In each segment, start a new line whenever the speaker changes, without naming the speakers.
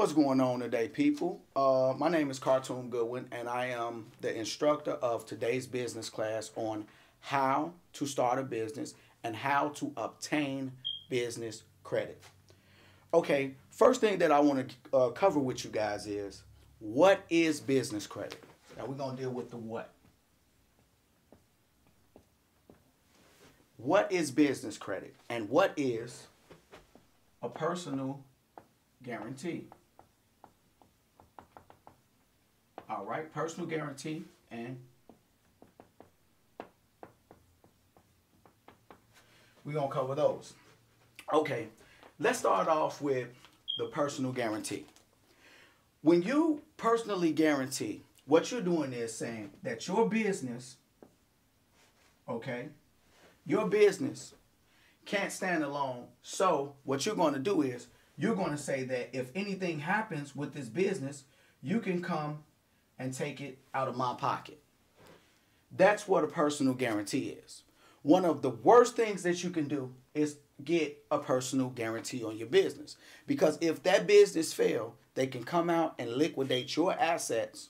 What's going on today, people? My name is Cartoon Goodwin, and I am the instructor of today's business class on how to start a business and how to obtain business credit. Okay, first thing that I want to cover with you guys is, what is business credit? Now we're going to deal with the what. What is business credit, and what is a personal guarantee? All right, personal guarantee, and we're going to cover those. Okay, let's start off with the personal guarantee. When you personally guarantee, what you're doing is saying that your business, okay, your business can't stand alone. So what you're going to do is you're going to say that if anything happens with this business, you can come and take it out of my pocket. That's what a personal guarantee is. One of the worst things that you can do is get a personal guarantee on your business. Because if that business fails, they can come out and liquidate your assets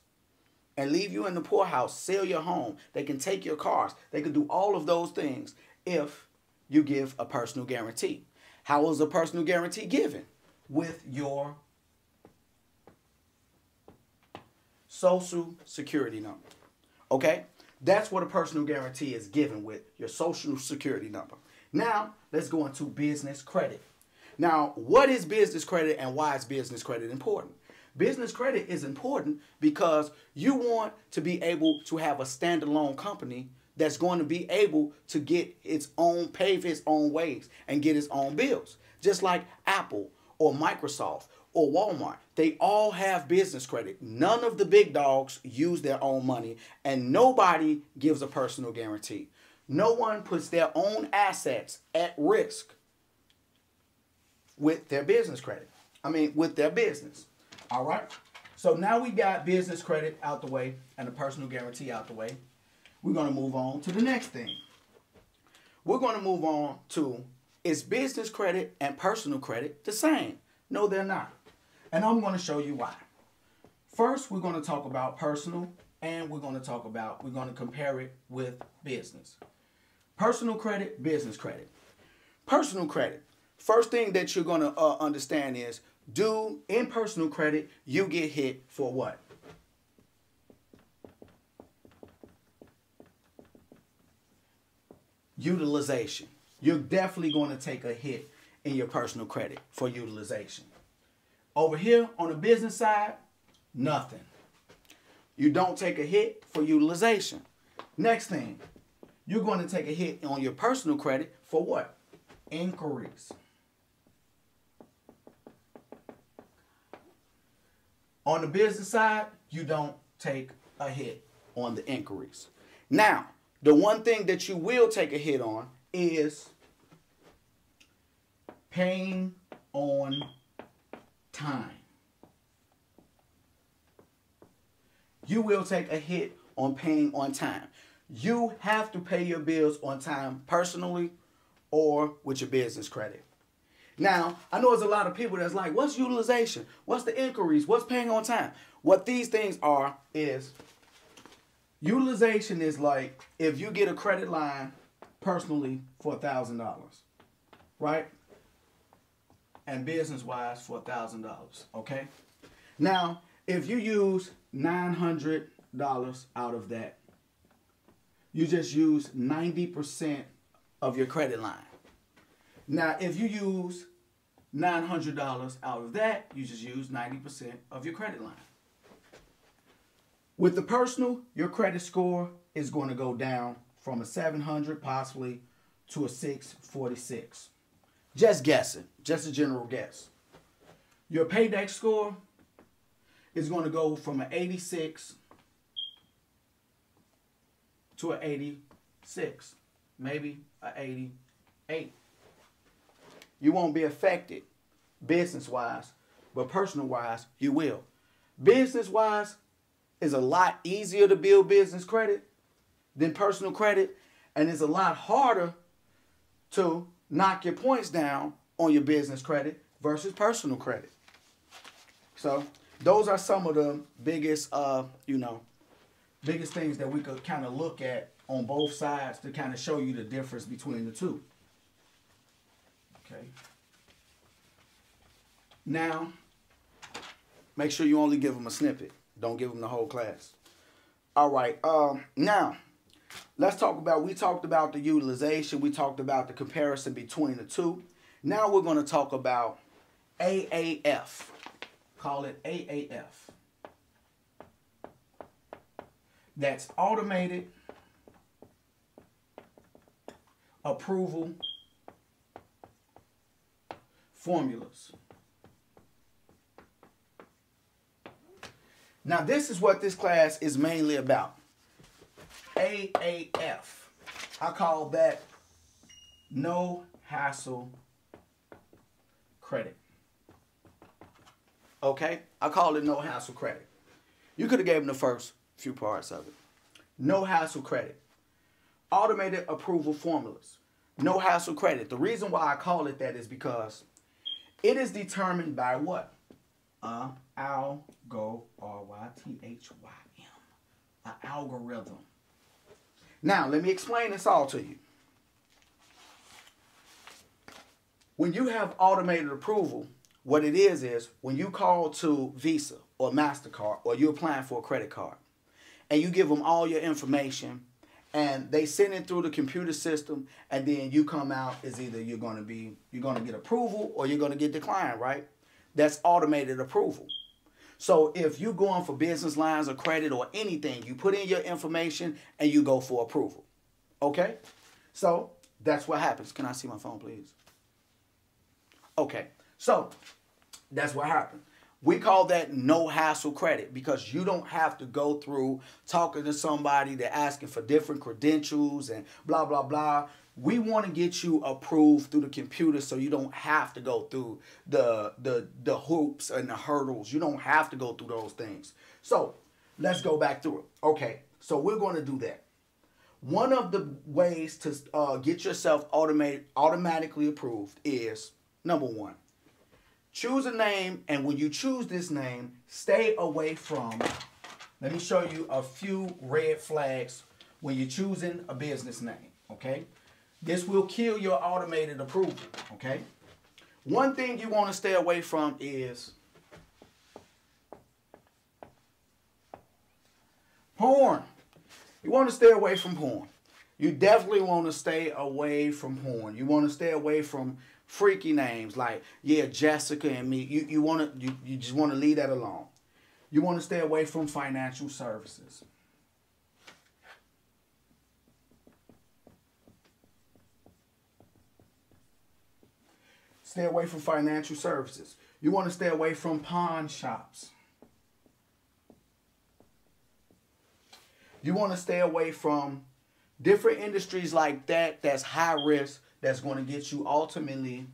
and leave you in the poorhouse, sell your home. They can take your cars. They can do all of those things if you give a personal guarantee. How is a personal guarantee given? With your social security number. Okay? That's what a personal guarantee is given with, your social security number. Now, let's go into business credit. Now, what is business credit and why is business credit important? Business credit is important because you want to be able to have a standalone company that's going to be able to get its own, pave its own ways and get its own bills. Just like Apple or Microsoft or Walmart, they all have business credit. None of the big dogs use their own money, and nobody gives a personal guarantee. No one puts their own assets at risk with their business credit. With their business. All right? So now we got business credit out the way and a personal guarantee out the way. We're going to move on to the next thing. We're going to move on to, is business credit and personal credit the same? No, they're not. And I'm going to show you why. First, we're going to talk about personal, and we're going to compare it with business. Personal credit, business credit. Personal credit. First thing that you're going to understand is, in personal credit, you get hit for what? Utilization. You're definitely going to take a hit in your personal credit for utilization. Over here on the business side, nothing. You don't take a hit for utilization. Next thing, you're going to take a hit on your personal credit for what? Inquiries. On the business side, you don't take a hit on the inquiries. Now, the one thing that you will take a hit on is paying on time. You will take a hit on paying on time. You have to pay your bills on time personally or with your business credit. Now, I know there's a lot of people that's like, what's utilization? What's the inquiries? What's paying on time? What these things are is, utilization is like if you get a credit line personally for $1,000, right? And business-wise for $1,000, okay? Now, if you use $900 out of that, you just use 90% of your credit line. Now, if you use $900 out of that, you just use 90% of your credit line. With the personal, your credit score is going to go down from a 700 possibly to a 646. Just guessing, just a general guess. Your paydex score is going to go from an 86 to an 86, maybe an 88. You won't be affected business-wise, but personal-wise, you will. Business-wise, is a lot easier to build business credit than personal credit, and it's a lot harder to knock your points down on your business credit versus personal credit. So those are some of the biggest, biggest things that we could kind of look at on both sides to kind of show you the difference between the two. Okay. Now, make sure you only give them a snippet. Don't give them the whole class. All right. Now, let's talk about, we talked about the utilization. We talked about the comparison between the two. Now we're going to talk about AAF. Call it AAF. That's automated approval formulas. Now this is what this class is mainly about. AAF. I call that no hassle credit. Okay? I call it no hassle credit. You could have gave them the first few parts of it. No hassle credit. Automated approval formulas. No hassle credit. The reason why I call it that is because it is determined by what? Algorithm. An algorithm. Now, let me explain this all to you. When you have automated approval, what it is when you call to Visa or MasterCard or you're applying for a credit card and you give them all your information and they send it through the computer system and then you come out as either you're going to get approval or you're going to get declined, right? That's automated approval. So if you're going for business lines or credit or anything, you put in your information and you go for approval. Okay? So that's what happens. Can I see my phone, please? Okay. So that's what happened. We call that no hassle credit because you don't have to go through talking to somebody, they're asking for different credentials and blah, blah, blah. We want to get you approved through the computer so you don't have to go through the hoops and the hurdles. You don't have to go through those things. So let's go back through it. Okay, so we're going to do that. One of the ways to get yourself automatically approved is, number one, choose a name, and when you choose this name, stay away from, let me show you a few red flags when you're choosing a business name, okay? This will kill your automated approval, okay? One thing you want to stay away from is porn. You want to stay away from porn. You definitely want to stay away from porn. You want to stay away from freaky names like, yeah, Jessica and me. You just want to leave that alone. You want to stay away from financial services. Stay away from financial services. You want to stay away from pawn shops. You want to stay away from different industries like that that's high risk, that's going to get you ultimately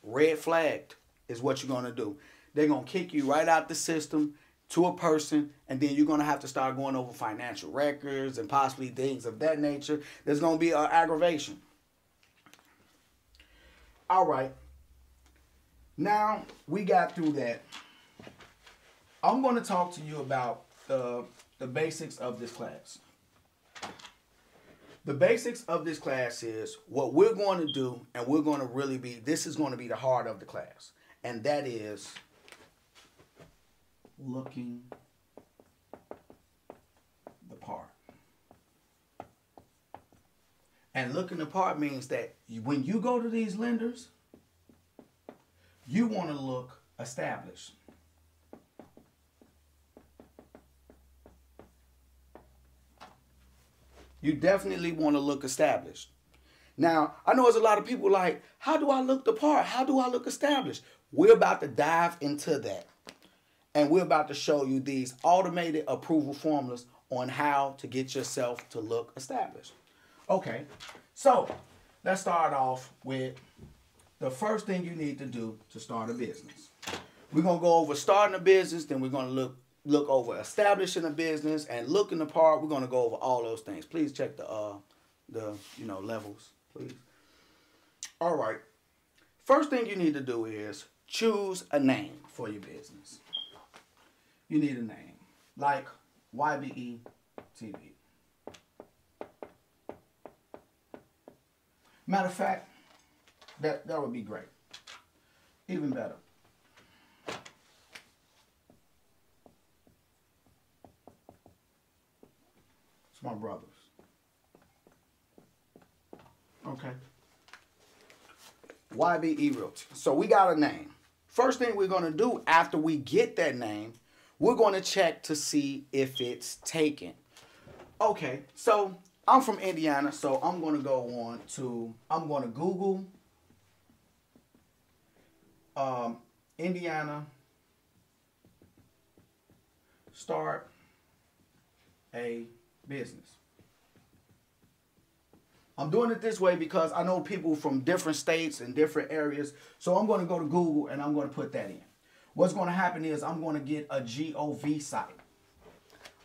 red flagged is what you're going to do. They're going to kick you right out the system to a person, and then you're going to have to start going over financial records and possibly things of that nature. There's going to be an aggravation. All right. Now we got through that. I'm going to talk to you about the basics of this class. The basics of this class is what we're going to do, and we're going to really be, this is going to be the heart of the class, and that is looking the part. And looking the part means that when you go to these lenders, you want to look established. You definitely want to look established. Now, I know there's a lot of people like, how do I look the part? How do I look established? We're about to dive into that. And we're about to show you these automated approval formulas on how to get yourself to look established. Okay, so let's start off with the first thing you need to do to start a business. We're going to go over starting a business, then we're going to look over establishing a business and looking the part. We're going to go over all those things. Please check the levels, please. All right. First thing you need to do is choose a name for your business. You need a name like YBE TV. Matter of fact, that would be great. Even better. It's my brothers. Okay. YBE Realty. So we got a name. First thing we're going to do after we get that name, we're going to check to see if it's taken. Okay, so I'm from Indiana, so I'm going to go on to, I'm going to Google Indiana start a business. I'm doing it this way because I know people from different states and different areas. So I'm going to go to Google and I'm going to put that in. What's going to happen is I'm going to get a GOV site.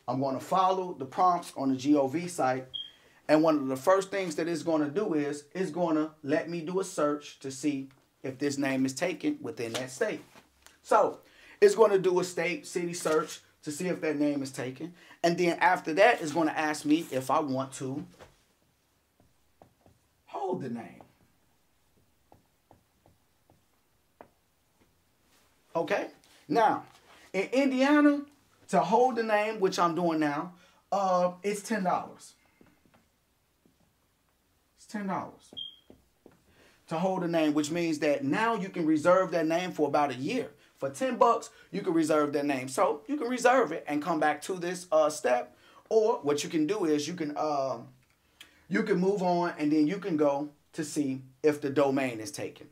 I'm going to follow the prompts on the GOV site. And one of the first things that it's going to do is it's going to let me do a search to see if this name is taken within that state. So it's going to do a state, city search to see if that name is taken. And then after that, it's going to ask me if I want to hold the name. Okay? Now, in Indiana, to hold the name, which I'm doing now, it's $10. It's $10 to hold a name, which means that now you can reserve that name for about a year. For $10, you can reserve that name. So you can reserve it and come back to this step. Or what you can do is you can move on and then you can go to see if the domain is taken.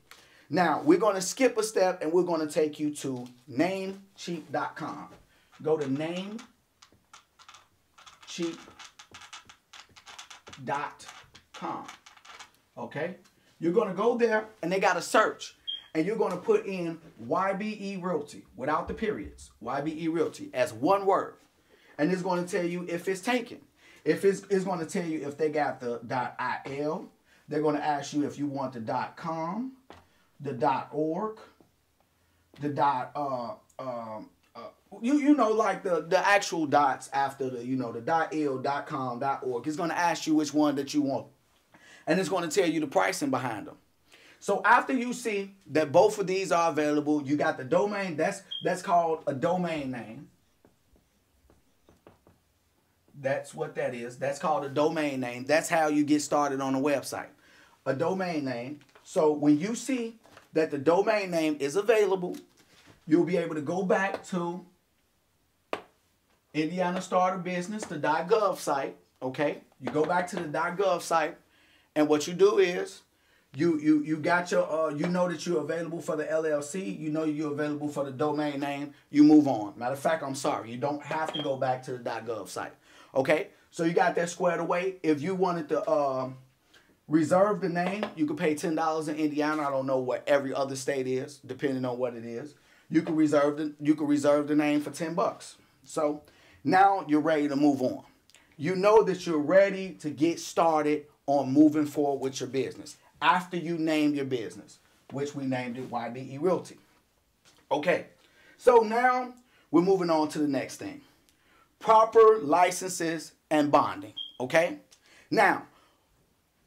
Now, we're going to skip a step and we're going to take you to namecheap.com. Go to namecheap.com. Okay? You're going to go there and they got a search. And you're going to put in YBE Realty without the periods. YBE Realty as one word. And it's going to tell you if it's taken. If it's going to tell you if they got the .il. They're going to ask you if you want the .com, the .org, the you know, like the actual dots after the, you know, the .il, .com, .org. It's going to ask you which one that you want. And it's going to tell you the pricing behind them. So after you see that both of these are available, you got the domain. That's called a domain name. That's what that is. That's called a domain name. That's how you get started on a website. A domain name. So when you see that the domain name is available, you'll be able to go back to Indiana Start a Business, the .gov site. Okay? You go back to the .gov site, and what you do is you got your you know that you're available for the LLC. You know you're available for the domain name. You move on. Matter of fact, I'm sorry. You don't have to go back to the .gov site. Okay? So you got that squared away. If you wanted to reserve the name, you could pay $10 in Indiana. I don't know what every other state is, depending on what it is. You can reserve the name for $10. So now you're ready to move on. You know that you're ready to get started on moving forward with your business after you name your business, which we named it YBE Realty. Okay, so now we're moving on to the next thing. Proper licenses and bonding, okay? Now,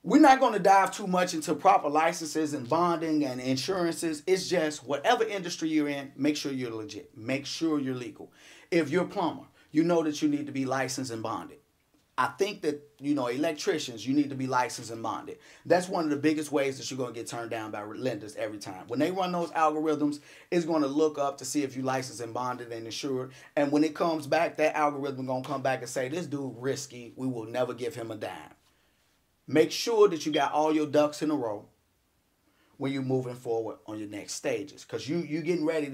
we're not going to dive too much into proper licenses and bonding and insurances. It's just whatever industry you're in, make sure you're legit. Make sure you're legal. If you're a plumber, you know that you need to be licensed and bonded. I think that, you know, electricians, you need to be licensed and bonded. That's one of the biggest ways that you're going to get turned down by lenders every time. When they run those algorithms, it's going to look up to see if you licensed and bonded and insured. And when it comes back, that algorithm going to come back and say, this dude risky. We will never give him a dime. Make sure that you got all your ducks in a row when you're moving forward on your next stages, because you're getting ready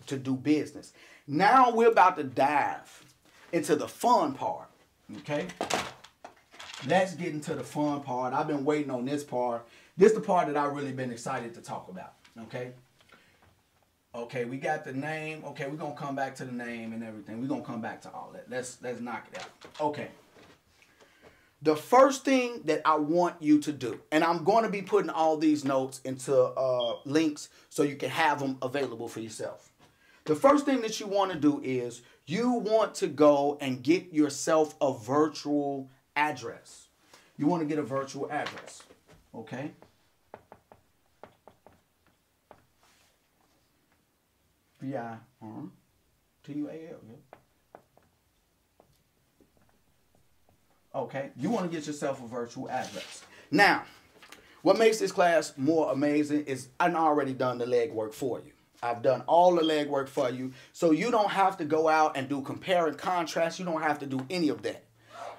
to do business. Now we're about to dive into the fun part. Okay, let's get into the fun part. I've been waiting on this part. This is the part that I've really been excited to talk about. Okay, we got the name. Okay, we're gonna come back to the name and everything. We're gonna come back to all that. Let's knock it out. Okay, the first thing that I want you to do, and I'm going to be putting all these notes into links so you can have them available for yourself. The first thing that you want to do is you want to go and get yourself a virtual address. You want to get a virtual address, okay? VIRTUAL, yeah. Okay, you want to get yourself a virtual address. Now, what makes this class more amazing is I've already done the legwork for you. I've done all the legwork for you, so you don't have to go out and do compare and contrast. You don't have to do any of that.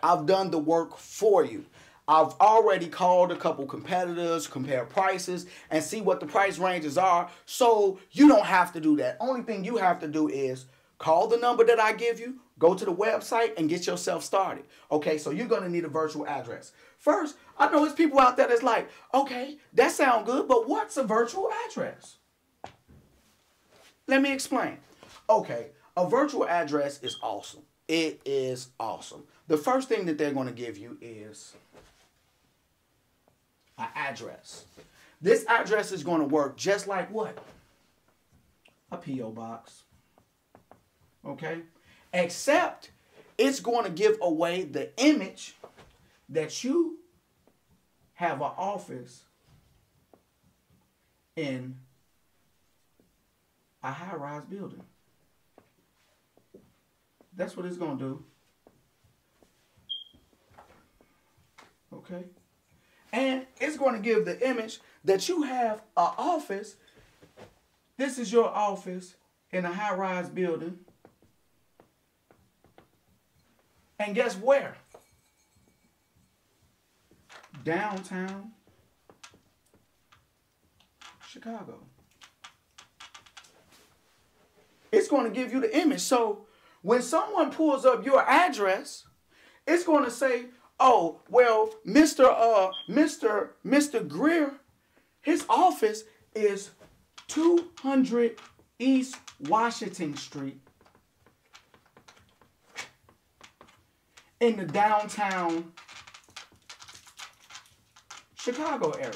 I've done the work for you. I've already called a couple competitors, compare prices, and see what the price ranges are, so you don't have to do that. Only thing you have to do is call the number that I give you, go to the website, and get yourself started. Okay, so you're going to need a virtual address. First, I know there's people out there that's like, okay, that sounds good, but what's a virtual address? Let me explain. Okay, a virtual address is awesome. It is awesome. The first thing that they're going to give you is an address. This address is going to work just like what? A P.O. box. Okay? Except it's going to give away the image that you have an office in a high-rise building. That's what it's going to do. Okay? And it's going to give the image that you have an office. This is your office in a high-rise building. And guess where? Downtown Chicago. It's going to give you the image. So when someone pulls up your address, it's going to say, oh, well, Mr. Greer, his office is 200 East Washington Street in the downtown Chicago area.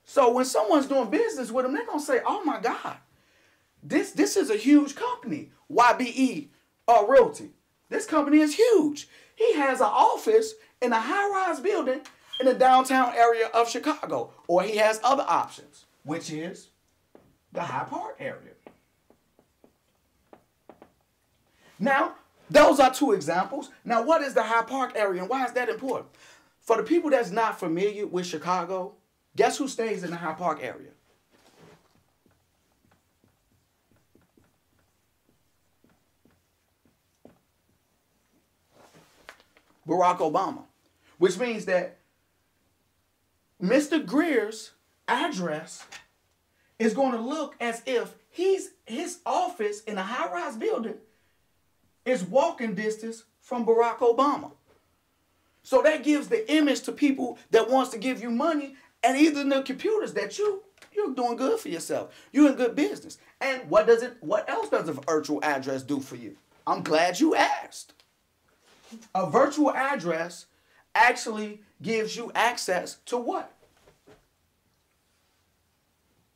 So when someone's doing business with them, they're going to say, oh my God, this is a huge company, YBE Realty. This company is huge. He has an office in a high-rise building in the downtown area of Chicago. Or he has other options, which is the Hyde Park area. Now, those are two examples. Now, what is the Hyde Park area and why is that important? For the people that's not familiar with Chicago, guess who stays in the Hyde Park area? Barack Obama. Which means that Mr. Greer's address is going to look as if his office in a high-rise building is walking distance from Barack Obama. So that gives the image to people that wants to give you money, and either the computers that you're doing good for yourself. You're in good business. And what else does a virtual address do for you? I'm glad you asked. A virtual address actually gives you access to what?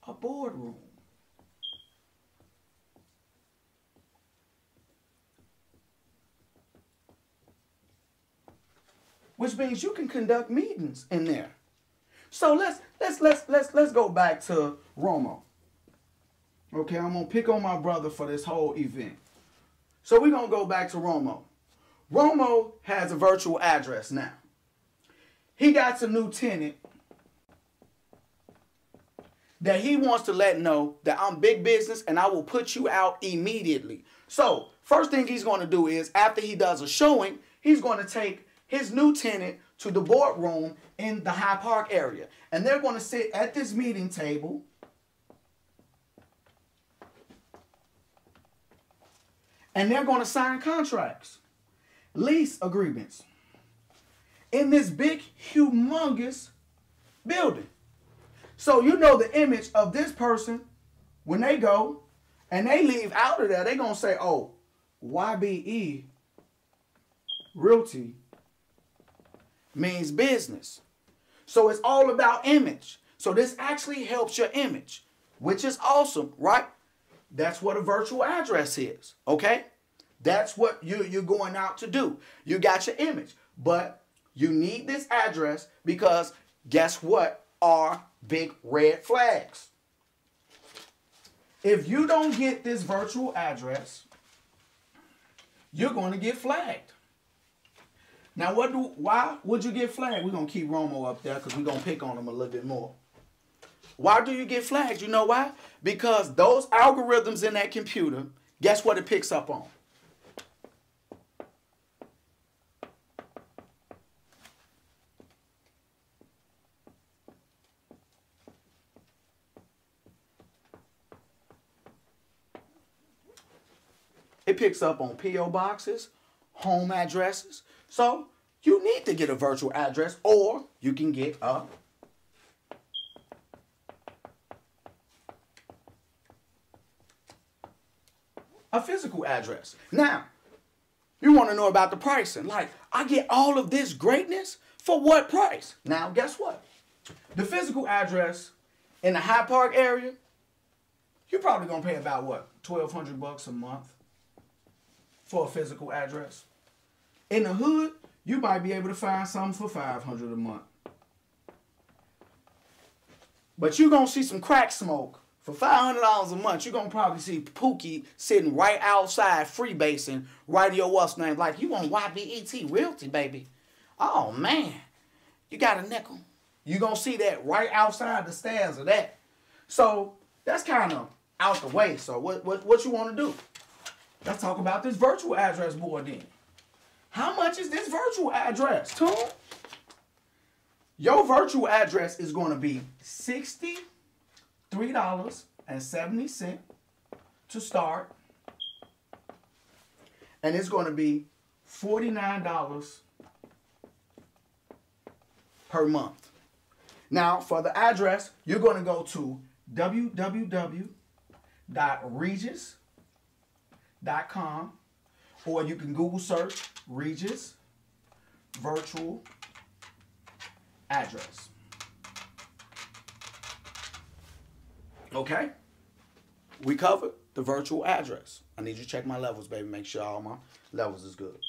A boardroom. Which means you can conduct meetings in there. So let's go back to Romo. Okay, I'm gonna pick on my brother for this whole event. So we're gonna go back to Romo. Romo has a virtual address now. He got a new tenant that he wants to let know that I'm big business and I will put you out immediately. So first thing he's going to do is after he does a showing, he's going to take his new tenant to the boardroom in the Hyde Park area. And they're going to sit at this meeting table. And they're going to sign contracts, lease agreements in this big, humongous building. So you know the image of this person when they go and they leave out of there, they're going to say, oh, YBE Realty means business. So it's all about image. So this actually helps your image, which is awesome, right? That's what a virtual address is, okay? That's what you're going out to do. You got your image, but you need this address because guess what are big red flags? If you don't get this virtual address, you're going to get flagged. Now, why would you get flagged? We're going to keep Romo up there because we're going to pick on him a little bit more. Why do you get flagged? You know why? Because those algorithms in that computer, guess what it picks up on? It picks up on P.O. boxes, home addresses. So you need to get a virtual address, or you can get a physical address. Now, you want to know about the pricing. Like, I get all of this greatness for what price? Now, guess what? The physical address in the Hyde Park area, you're probably going to pay about what? $1,200 a month for a physical address. In the hood, you might be able to find something for $500 a month. But you're going to see some crack smoke for $500 a month. You're going to probably see Pookie sitting right outside freebasing right to your what's name. Like, you want YBET Realty, baby. Oh, man. You got a nickel. You're going to see that right outside the stairs of that. So, that's kind of out the way. So, what you want to do? Let's talk about this virtual address board then. How much is this virtual address, Tom? Your virtual address is going to be $63.70 to start. And it's going to be $49 per month. Now, for the address, you're going to go to www.regis.com, or you can Google search Regis virtual address. Okay? We covered the virtual address. I need you to check my levels, baby. Make sure all my levels is good.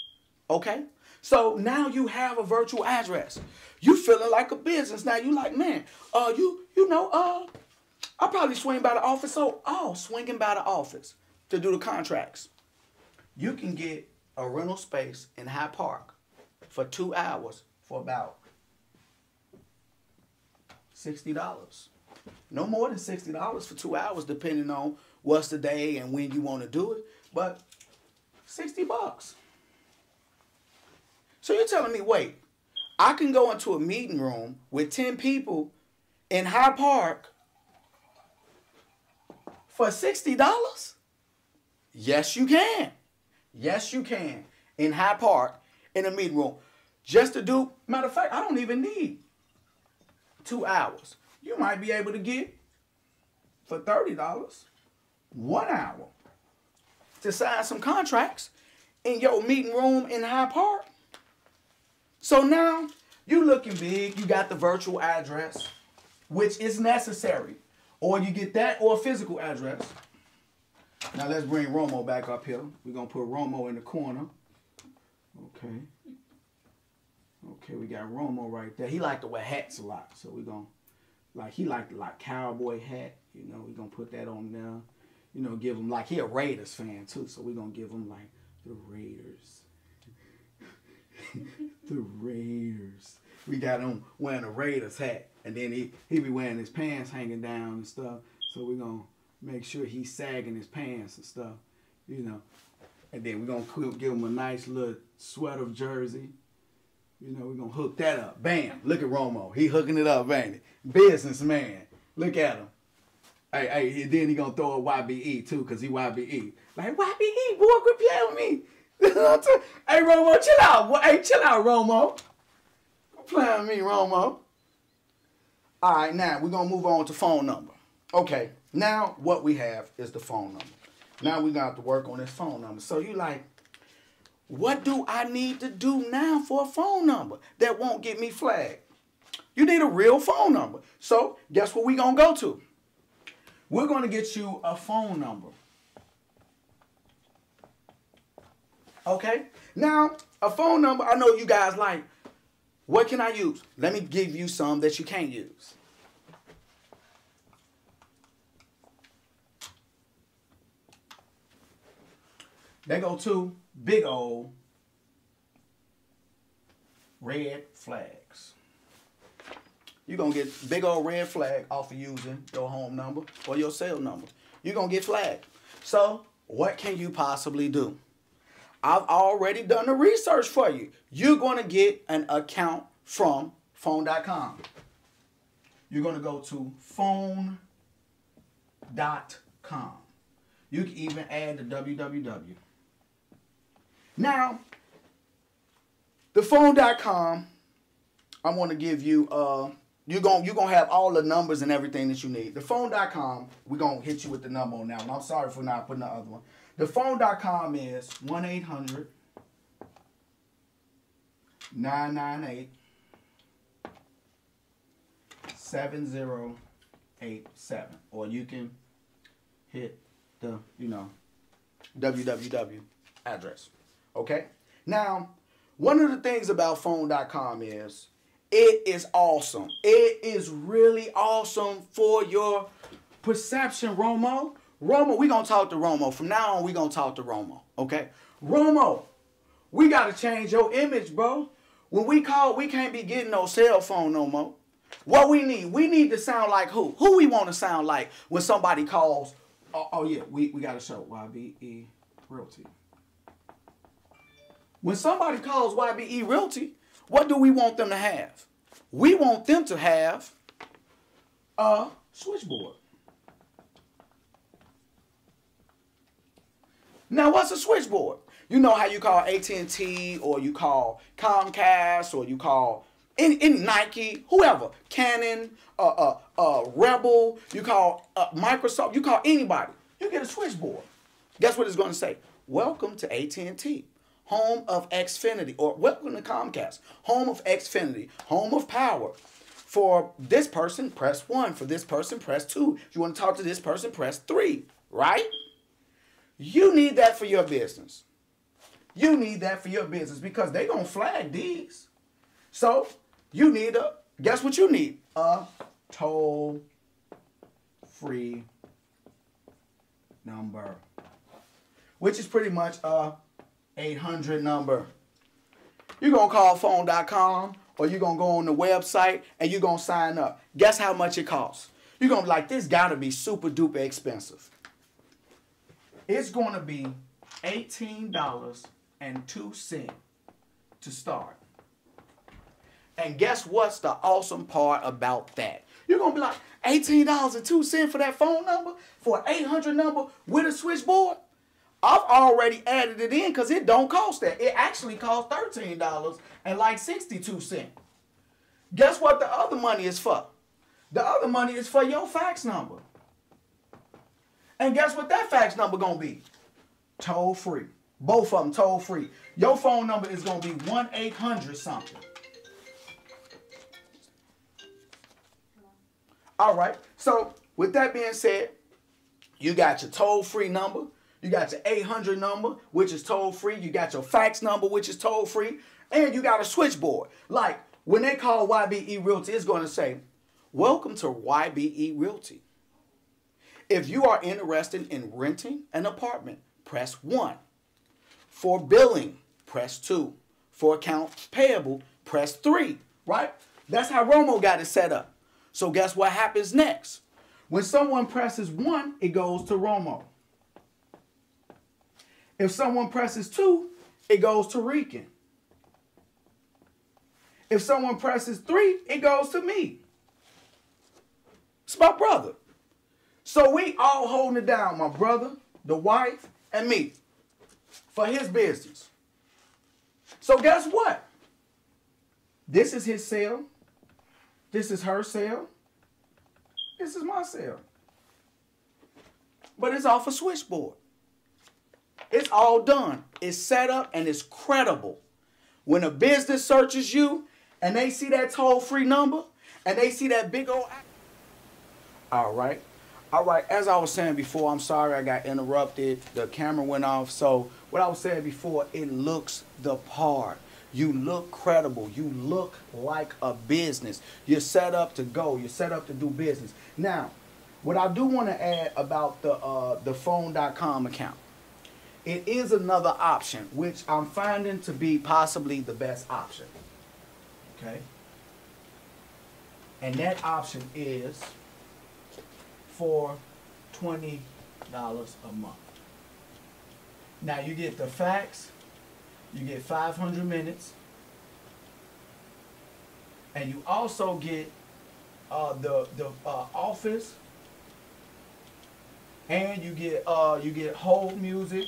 Okay? So now you have a virtual address. You feeling like a business. Now you like, man, I'll probably swing by the office. So, swinging by the office to do the contracts. You can get a rental space in Hyde Park for 2 hours for about $60. No more than $60 for 2 hours, depending on what's the day and when you want to do it. But $60. So you're telling me, wait, I can go into a meeting room with 10 people in Hyde Park for $60? Yes, you can. Yes, you can. In Hyde Park, in a meeting room. Just to do, matter of fact, I don't even need 2 hours. You might be able to get, for $30, 1 hour to sign some contracts in your meeting room in Hyde Park. So now, you looking big. You got the virtual address, which is necessary. Or you get that or a physical address. Now let's bring Romo back up here. We're going to put Romo in the corner. Okay. Okay, we got Romo right there. He like to wear hats a lot. So we're going to, he like the cowboy hat. You know, we're going to put that on there. You know, give him, he a Raiders fan too. So we're going to give him, the Raiders. The Raiders. We got him wearing a Raiders hat. And then he be wearing his pants hanging down and stuff. So we're going to make sure he's sagging his pants and stuff. You know. And then we're going to give him a nice little sweater jersey. You know, we're going to hook that up. Bam. Look at Romo. He hooking it up, ain't he? Businessman. Look at him. Hey, then he going to throw a YBE too, because he YBE. Like, YBE, boy, quit playing with me. Hey, Romo, chill out. Hey, chill out, Romo. Quit playing with me, Romo. All right, now we're going to move on to phone number. Okay, now what we have is the phone number. Now we're going to have to work on this phone number. So you like, what do I need to do now for a phone number that won't get me flagged? You need a real phone number. So guess what we're going to go to? We're going to get you a phone number. Okay? Now, a phone number, I know you guys like, what can I use? Let me give you some that you can't use. They go to big old red flags. You're going to get big old red flag off of using your home number or your cell number. You're going to get flagged. So what can you possibly do? I've already done the research for you. You're going to get an account from phone.com. You're going to go to phone.com. You can even add the www. Now, the phone.com, I'm going to give you, you're going to have all the numbers and everything that you need. The phone.com, we're going to hit you with the number on that one. I'm sorry for not putting the other one. The phone.com is 1-800-998-7087. Or you can hit the, www address. Okay? Now, one of the things about phone.com is it is awesome. It is really awesome for your perception, Romo. Romo, we're going to talk to Romo. From now on, we're going to talk to Romo. Okay? Romo, we got to change your image, bro. When we call, we can't be getting no cell phone no more. What we need to sound like who? Who we want to sound like when somebody calls? Oh yeah, we got to show YBE Realty. When somebody calls YBE Realty, what do we want them to have? We want them to have a switchboard. Now, what's a switchboard? You know how you call AT&T or you call Comcast or you call in Nike, whoever, Canon, Rebel, you call Microsoft, you call anybody. You get a switchboard. Guess what it's going to say? Welcome to AT&T. Home of Xfinity, or welcome to Comcast, home of Xfinity, home of power. For this person, press 1. For this person, press 2. If you want to talk to this person, press 3, right? You need that for your business. You need that for your business because they're going to flag these. So you need guess what you need? A toll-free number, which is pretty much a 800 number. You're going to call phone.com or you're going to go on the website and you're going to sign up. Guess how much it costs? You're going to be like, this got to be super duper expensive. It's going to be $18.02 to start. And guess what's the awesome part about that? You're going to be like, $18.02 for that phone number? For an 800 number with a switchboard? I've already added it in because it don't cost that. It actually costs $13.62. Guess what the other money is for? The other money is for your fax number. And guess what that fax number going to be? Toll free. Both of them toll free. Your phone number is going to be 1-800 something. All right. So with that being said, you got your toll free number. You got your 800 number, which is toll free. You got your fax number, which is toll free. And you got a switchboard. Like when they call YBE Realty, it's going to say, welcome to YBE Realty. If you are interested in renting an apartment, press 1. For billing, press 2. For accounts payable, press 3. Right? That's how Romo got it set up. So guess what happens next? When someone presses 1, it goes to Romo. If someone presses 2, it goes to Rican. If someone presses 3, it goes to me. It's my brother. So we all holding it down, my brother, the wife, and me, for his business. So guess what? This is his cell. This is her cell. This is my cell. But it's off a switchboard. It's all done is set up and it's credible. When a business searches you and they see that toll-free number and they see that big old... All right. All right. As I was saying before, I'm sorry I got interrupted. The camera went off. So what I was saying before, it looks the part. You look credible. You look like a business. You're set up to go. You're set up to do business. Now, what I do want to add about the phone.com account, it is another option, which I'm finding to be possibly the best option. Okay? And that option is for $20 a month. Now you get the fax, you get 500 minutes, and you also get the office, and you get hold music.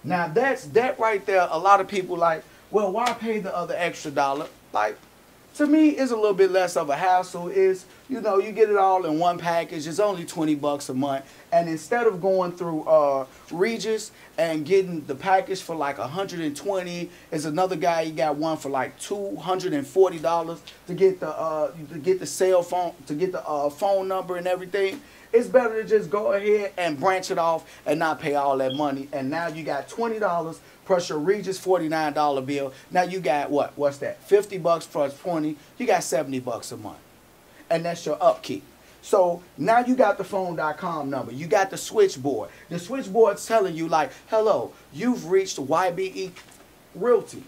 Now that right there, a lot of people like, well, why pay the other extra $1? Like, to me, it's a little bit less of a hassle. Is, you know, you get it all in one package. It's only $20 a month. And instead of going through Regis and getting the package for like $120, is another guy, he got one for like $240 to get the cell phone, to get the phone number and everything. It's better to just go ahead and branch it off and not pay all that money. And now you got $20 plus your Regis $49 bill. Now you got what? What's that? $50 plus 20. You got $70 a month. And that's your upkeep. So now you got the phone.com number. You got the switchboard. The switchboard's telling you like, hello, you've reached YBE Realty.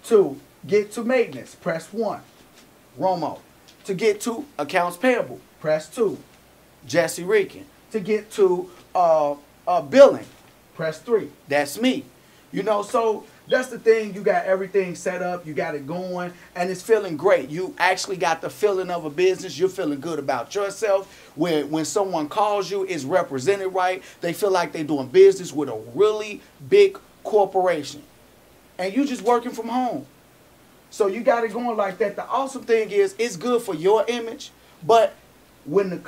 To get to maintenance, press 1. Romo. To get to accounts payable, press 2. Jesse Rican. To get to billing, press 3. That's me. You know, so that's the thing. You got everything set up. You got it going, and it's feeling great. You actually got the feeling of a business. You're feeling good about yourself. When someone calls you, it's represented right. They feel like they're doing business with a really big corporation, and you just working from home. So you got it going like that. The awesome thing is it's good for your image, but when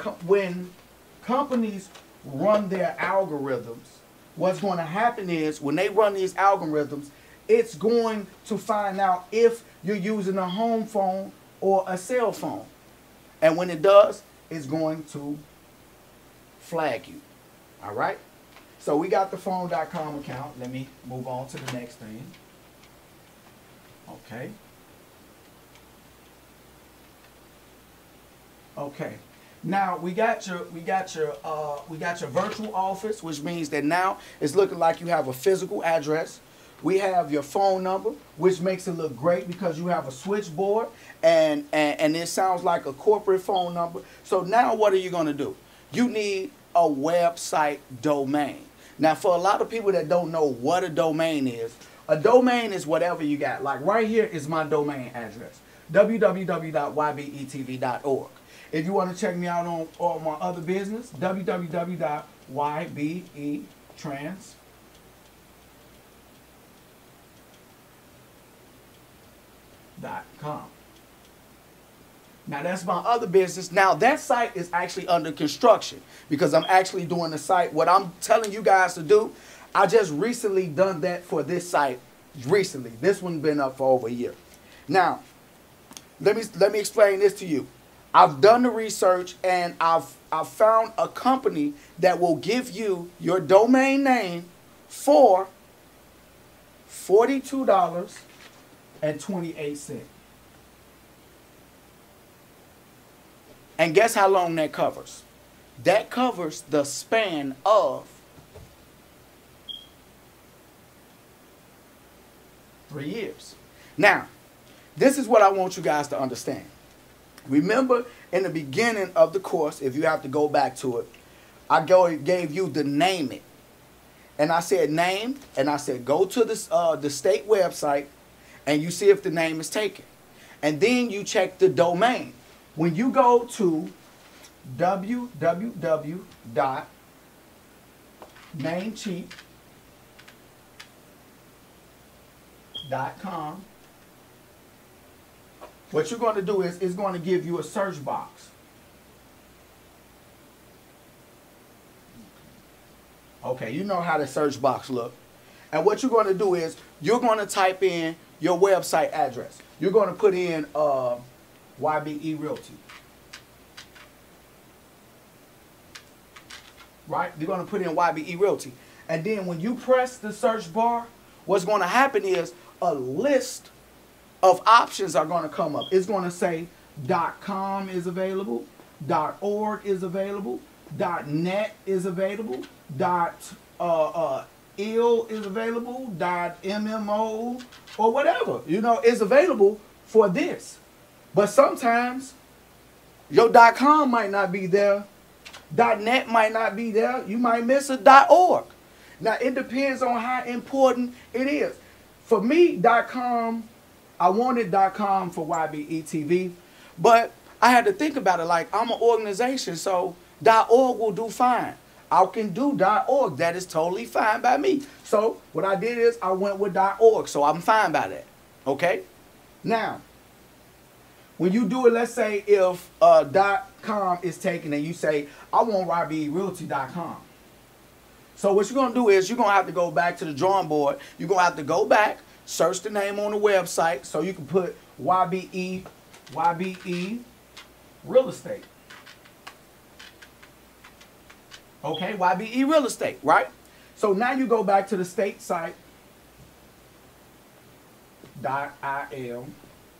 companies run their algorithms, what's going to happen is when they run these algorithms, it's going to find out if you're using a home phone or a cell phone. And when it does, it's going to flag you. All right? So we got the phone.com account. Let me move on to the next thing. Okay. Okay. Now we got your virtual office, which means that now it's looking like you have a physical address. We have your phone number, which makes it look great because you have a switchboard and it sounds like a corporate phone number. So now what are you going to do? You need a website domain. Now for a lot of people that don't know what a domain is whatever you got. Like right here is my domain address, www.ybetv.org. If you want to check me out on my other business, www.ybetrans.com. Now that's my other business. Now that site is actually under construction because I'm actually doing the site. What I'm telling you guys to do, I just recently done that for this site recently. This one's been up for over a year. Now, let me explain this to you. I've done the research and I've found a company that will give you your domain name for $42.28. And guess how long that covers? That covers the span of 3 years. Now, this is what I want you guys to understand. Remember in the beginning of the course, if you have to go back to it, I gave you the name it. And I said name, and I said go to the state website and you see if the name is taken. And then you check the domain. When you go to www.namecheap.com, what you're going to do is it's going to give you a search box. Okay, you know how the search box look. And what you're going to do is you're going to type in your website address. You're going to put in YBE Realty. Right? You're going to put in YBE Realty. And then when you press the search bar, what's going to happen is a list of options are going to come up. It's going to say .com is available, .org is available, .net is available, .il is available, .mmo, or whatever, you know, is available for this. But sometimes your .com might not be there, .net might not be there, you might miss a .org. Now, it depends on how important it is. For me, .com, I wanted .com for YBE TV, but I had to think about it like I'm an organization, so .org will do fine. I can do .org. That is totally fine by me. So what I did is I went with .org, so I'm fine by that. Okay? Now, when you do it, let's say if .com is taken and you say, I want YBERealty.com. So what you're going to do is you're going to have to go back to the drawing board. You're going to have to go back, search the name on the website, so you can put YBE Real Estate. Okay, YBE Real Estate, right? So now you go back to the state site, .il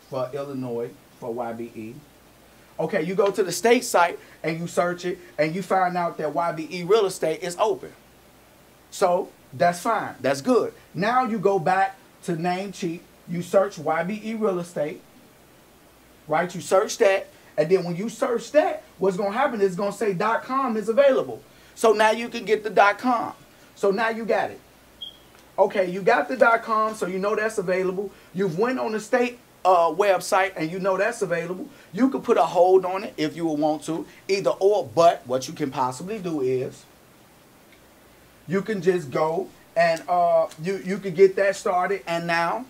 for Illinois, for YBE. Okay, you go to the state site and you search it and you find out that YBE Real Estate is open. So that's fine, that's good. Now you go back to Namecheap, you search YBE Real Estate, right? You search that, and then when you search that, what's going to happen is it's going to say .com is available. So now you can get the .com. So now you got it. Okay, you got the .com, so you know that's available. You've went on the state website and you know that's available. You could put a hold on it if you would want to, either or, but what you can possibly do is you can just go and you could get that started, and now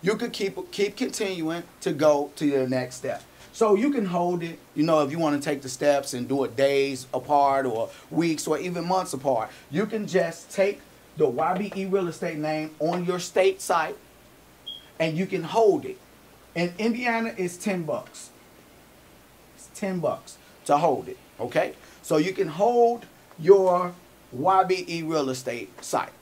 you could keep continuing to go to the next step. So you can hold it, you know, if you want to take the steps and do it days apart or weeks or even months apart. You can just take the YBE Real Estate name on your state site and you can hold it. In Indiana, it's $10. It's $10 to hold it, okay? So you can hold your YBE Real Estate site.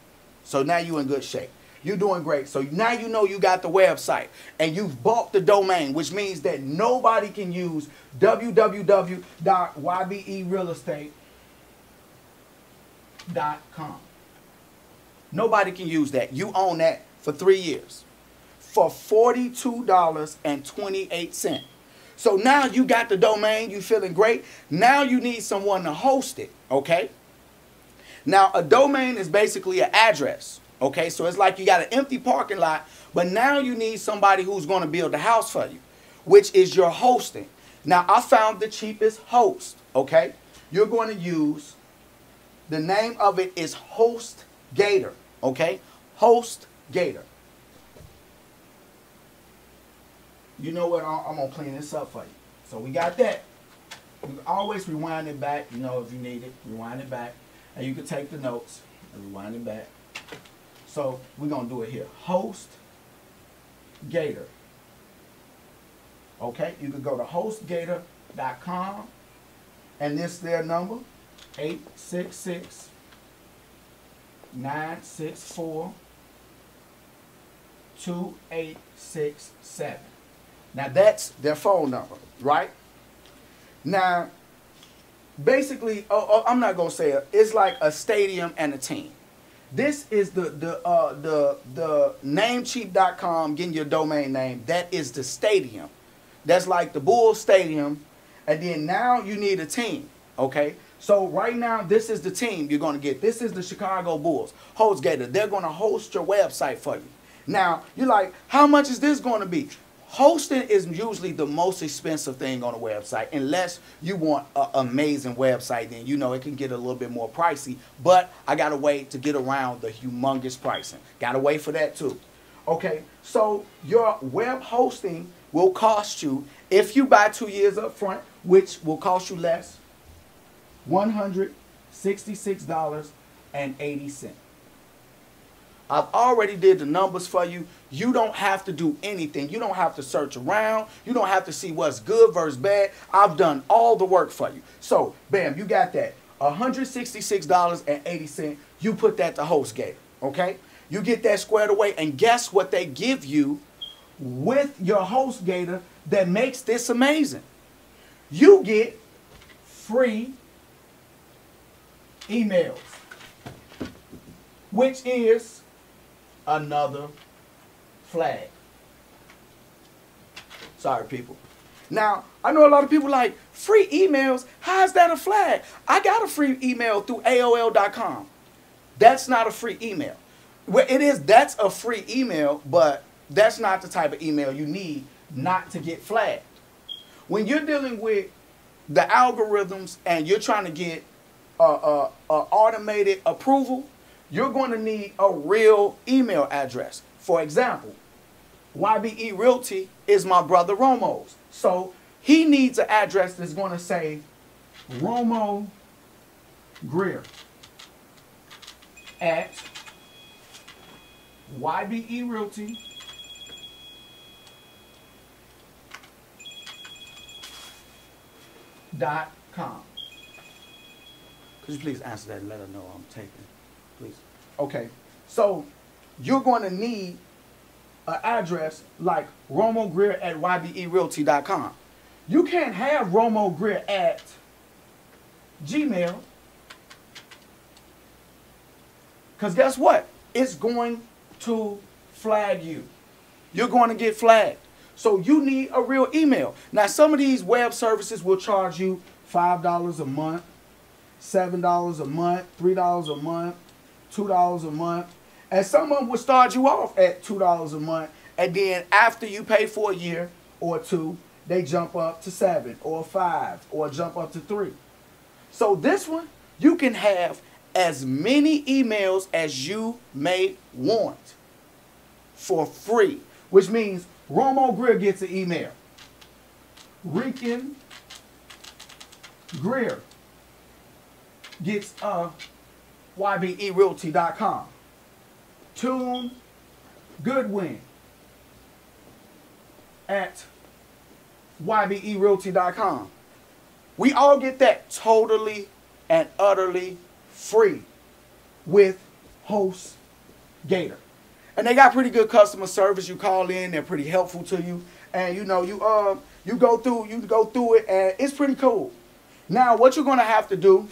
So now you're in good shape. You're doing great. So now you know you got the website and you've bought the domain, which means that nobody can use www.yberealestate.com. Nobody can use that. You own that for 3 years for $42.28. So now you got the domain, you feeling great. Now you need someone to host it, okay? Now a domain is basically an address. Okay, so it's like you got an empty parking lot, but now you need somebody who's going to build the house for you, which is your hosting. Now, I found the cheapest host, okay? You're going to use, the name of it is HostGator, okay? HostGator. You know what? I'm going to clean this up for you. So we got that. You can always rewind it back, you know, if you need it. Rewind it back. And you can take the notes and rewind it back. So we're going to do it here. HostGator. Okay, you can go to HostGator.com and this is their number, 866-964-2867. Now that's their phone number, right? Now, basically, I'm not going to say it. It's like a stadium and a team. This is the Namecheap.com, getting your domain name. That is the stadium. That's like the Bulls Stadium. And then now you need a team, okay? So right now, this is the team you're going to get. This is the Chicago Bulls, HostGator. They're going to host your website for you. Now, you're like, how much is this going to be? Hosting is usually the most expensive thing on a website, unless you want an amazing website. Then you know it can get a little bit more pricey, but I got a way to get around the humongous pricing. Got a way for that too. Okay, so your web hosting will cost you, if you buy 2 years up front, which will cost you less, $166 I've already did the numbers for you. You don't have to do anything. You don't have to search around. You don't have to see what's good versus bad. I've done all the work for you. So, bam, you got that. $166.80. You put that to HostGator, okay? You get that squared away, and guess what they give you with your HostGator that makes this amazing? You get free emails, which is another flag. Sorry, people. Now, I know a lot of people like, free emails? How is that a flag? I got a free email through AOL.com. That's not a free email. Well, it is, that's a free email, but that's not the type of email you need not to get flagged. When you're dealing with the algorithms and you're trying to get automated approval, you're going to need a real email address. For example, YBE Realty is my brother Romo's. So he needs an address that's going to say Romo Greer at YBERealty.com. Could you please answer that and let her know I'm taking, please? Okay, so you're going to need an address like Romo Greer at YBERealty.com. You can't have Romo Greer at Gmail, because guess what? It's going to flag you. You're going to get flagged. So you need a real email. Now, some of these web services will charge you $5 a month, $7 a month, $3 a month, $2 a month. And some of them will start you off at $2 a month. And then after you pay for a year or two, they jump up to $7 or $5 or jump up to $3. So this one, you can have as many emails as you may want for free, which means Romo Greer gets an email. Rican Greer gets a YBERealty.com. Tune Goodwin at YBERealty.com. We all get that totally and utterly free with HostGator. And they got pretty good customer service. You call in, they're pretty helpful to you. And you know, you go through it, and it's pretty cool. Now, what you're gonna have to do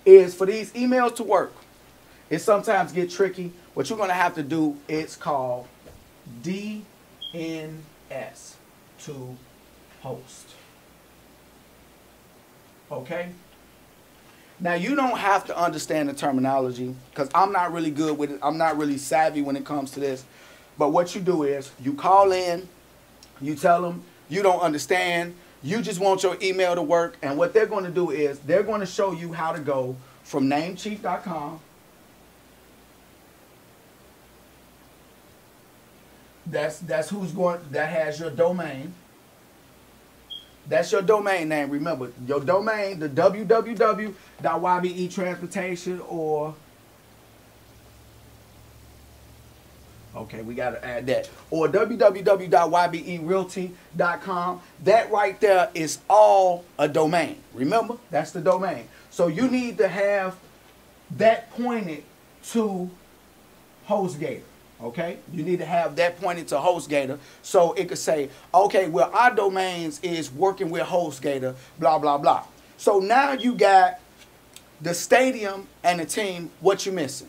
is for these emails to work, it sometimes get tricky. What you're gonna have to do is call DNS to host. Okay? Now, you don't have to understand the terminology because I'm not really good with it. I'm not really savvy when it comes to this. But what you do is you call in, you tell them you don't understand, you just want your email to work. And what they're going to do is they're going to show you how to go from Namecheap.com. That's who's going, that has your domain. That's your domain name. Remember, your domain, the www.ybetransportation or, okay, we got to add that, or www.yberealty.com. That right there is all a domain. Remember, that's the domain. So you need to have that pointed to HostGator. Okay, you need to have that pointed to HostGator so it could say, okay, well, our domains is working with HostGator, blah, blah, blah. So now you got the stadium and the team. What you missing?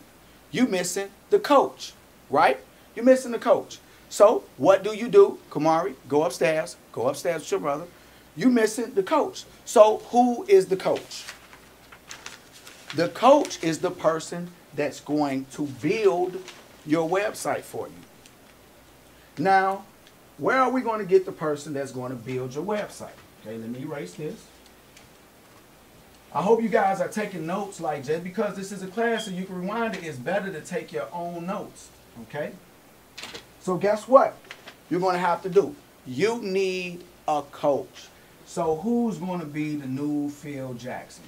You missing the coach, right? You're missing the coach. So what do? Kamari, go upstairs with your brother. You missing the coach. So who is the coach? The coach is the person that's going to build your website for you. Now, where are we going to get the person that's going to build your website? Okay, let me erase this. I hope you guys are taking notes. Like, just because this is a class and you can rewind it, it's better to take your own notes. Okay? So guess what you're going to have to do? You need a coach. So who's going to be the new Phil Jackson?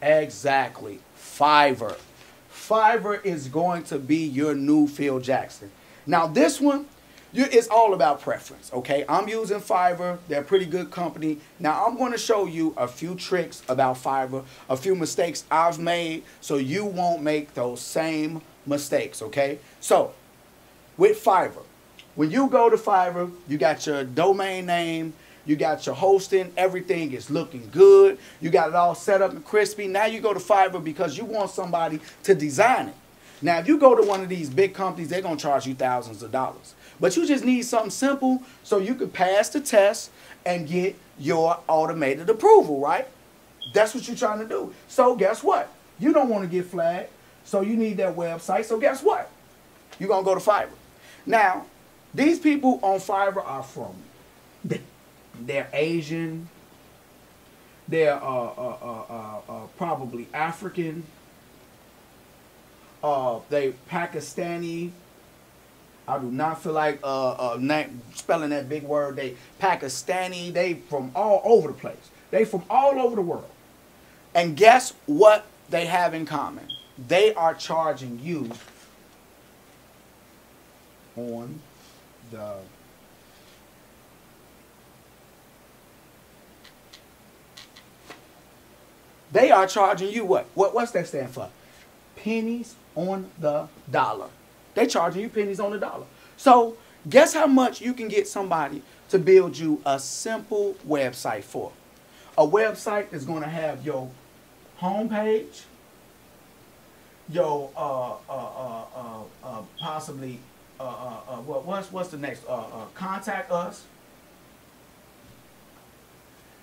Exactly. Fiverr. Fiverr is going to be your new Phil Jackson. Now this one, it's all about preference, okay? I'm using Fiverr. They're a pretty good company. Now I'm going to show you a few tricks about Fiverr, a few mistakes I've made so you won't make those same mistakes, okay? So with Fiverr, when you go to Fiverr, you got your domain name, you got your hosting, everything is looking good. You got it all set up and crispy. Now you go to Fiverr because you want somebody to design it. Now, if you go to one of these big companies, they're going to charge you thousands of dollars. But you just need something simple so you can pass the test and get your automated approval, right? That's what you're trying to do. So guess what? You don't want to get flagged, so you need that website. So guess what? You're going to go to Fiverr. Now, these people on Fiverr are from, they're Asian, they're probably African, they Pakistani. I do not feel like spelling that big word. They Pakistani. They from all over the place. They from all over the world. And guess what they have in common? They are charging you on the They are charging you what? What's that stand for? Pennies on the dollar. They charging you pennies on the dollar. So guess how much you can get somebody to build you a simple website for? A website is going to have your homepage, your possibly what's the next contact us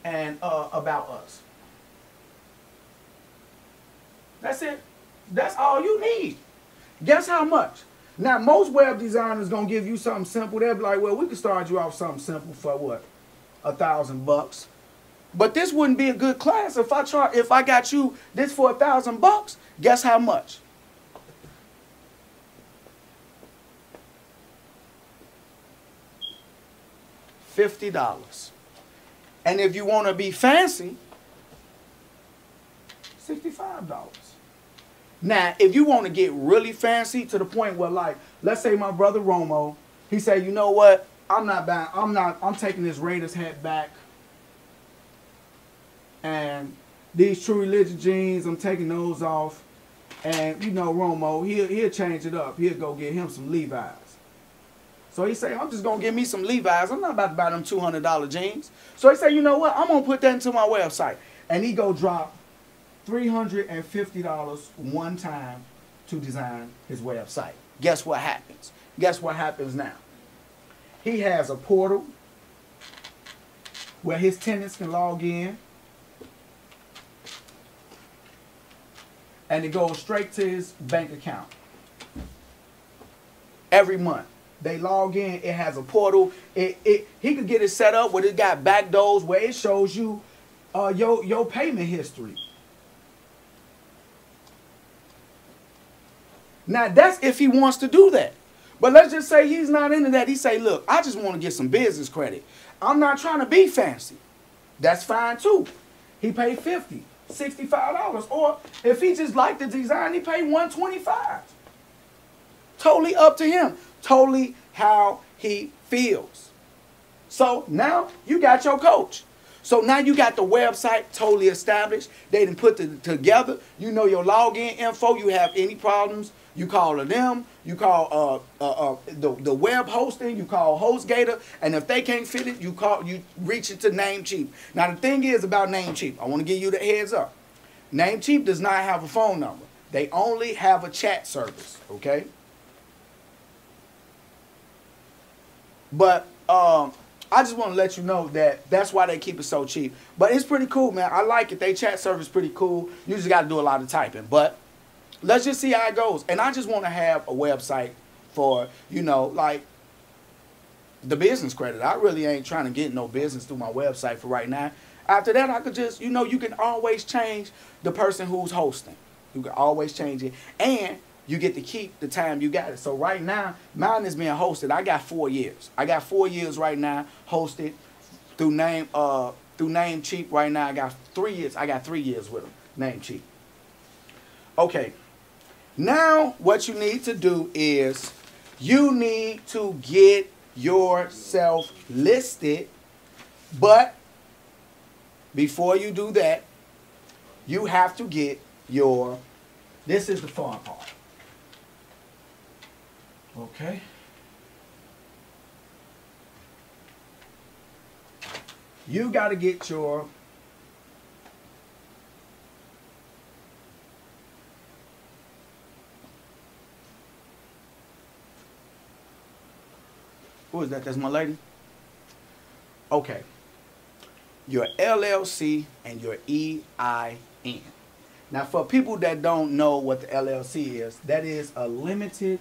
and about us. That's it. That's all you need. Guess how much? Now, most web designers gonna give you something simple. They'll be like, well, we can start you off something simple for what? $1,000. But this wouldn't be a good class if I got you this for $1,000. Guess how much? $50. And if you want to be fancy, $65. Now, if you want to get really fancy to the point where, like, let's say my brother Romo, he said, you know what? I'm taking this Raiders hat back. And these True Religion jeans, I'm taking those off. And, you know, Romo, he'll change it up. He'll go get him some Levi's. So he say, I'm just going to get me some Levi's. I'm not about to buy them $200 jeans. So he say, you know what? I'm going to put that into my website. And he go drop $350 one time to design his website. Guess what happens? Guess what happens now? He has a portal where his tenants can log in. And it goes straight to his bank account. Every month. They log in. It has a portal. He could get it set up where it got back doors where it shows you your payment history. Now, that's if he wants to do that. But let's just say he's not into that. He say, look, I just want to get some business credit. I'm not trying to be fancy. That's fine, too. He paid $50, $65. Or if he just liked the design, he paid $125. Totally up to him. Totally how he feels. So now you got your coach. So now you got the website totally established. They done put it together. You know your login info. You have any problems, you call them. You call the web hosting. You call HostGator. And if they can't fit it, you reach it to Namecheap. Now the thing is about Namecheap, I want to give you the heads up. Namecheap does not have a phone number. They only have a chat service. Okay. But I just want to let you know that that's why they keep it so cheap. But it's pretty cool, man. I like it. They chat service pretty cool. You just got to do a lot of typing. But let's just see how it goes. And I just want to have a website for, you know, like the business credit. I really ain't trying to get no business through my website for right now. After that, I could just, you know, you can always change the person who's hosting. You can always change it. And you get to keep the time you got it. So right now, mine is being hosted. I got 4 years. I got 4 years right now hosted through Namecheap. Right now, I got 3 years. I got 3 years with them. Namecheap. Okay. Now what you need to do is you need to get yourself listed, but before you do that, you have to get your, this is the fun part. Okay. You got to get your who is that? That's my lady? Okay. Your LLC and your EIN. Now, for people that don't know what the LLC is, that is a limited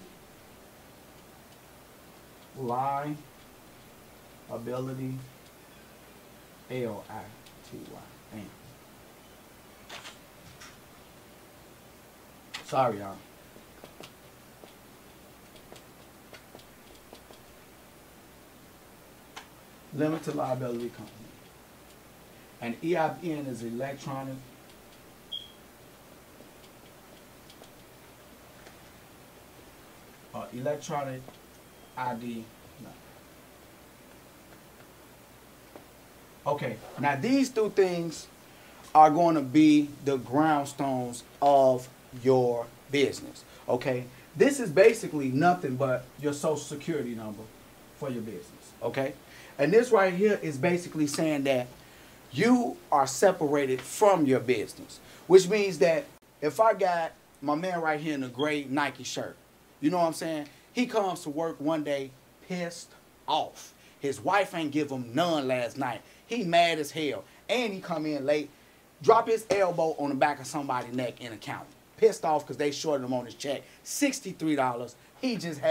liability, LITY. Sorry, y'all. Limited liability company. And EIN is electronic electronic ID. No. Okay, now these two things are going to be the groundstones of your business. Okay, this is basically nothing but your social security number for your business. Okay, and this right here is basically saying that you are separated from your business, which means that if I got my man right here in a gray Nike shirt, you know what I'm saying? He comes to work one day pissed off. His wife ain't give him none last night. He mad as hell. And he come in late, drop his elbow on the back of somebody's neck in accounting. Pissed off because they shorted him on his check. $63. He just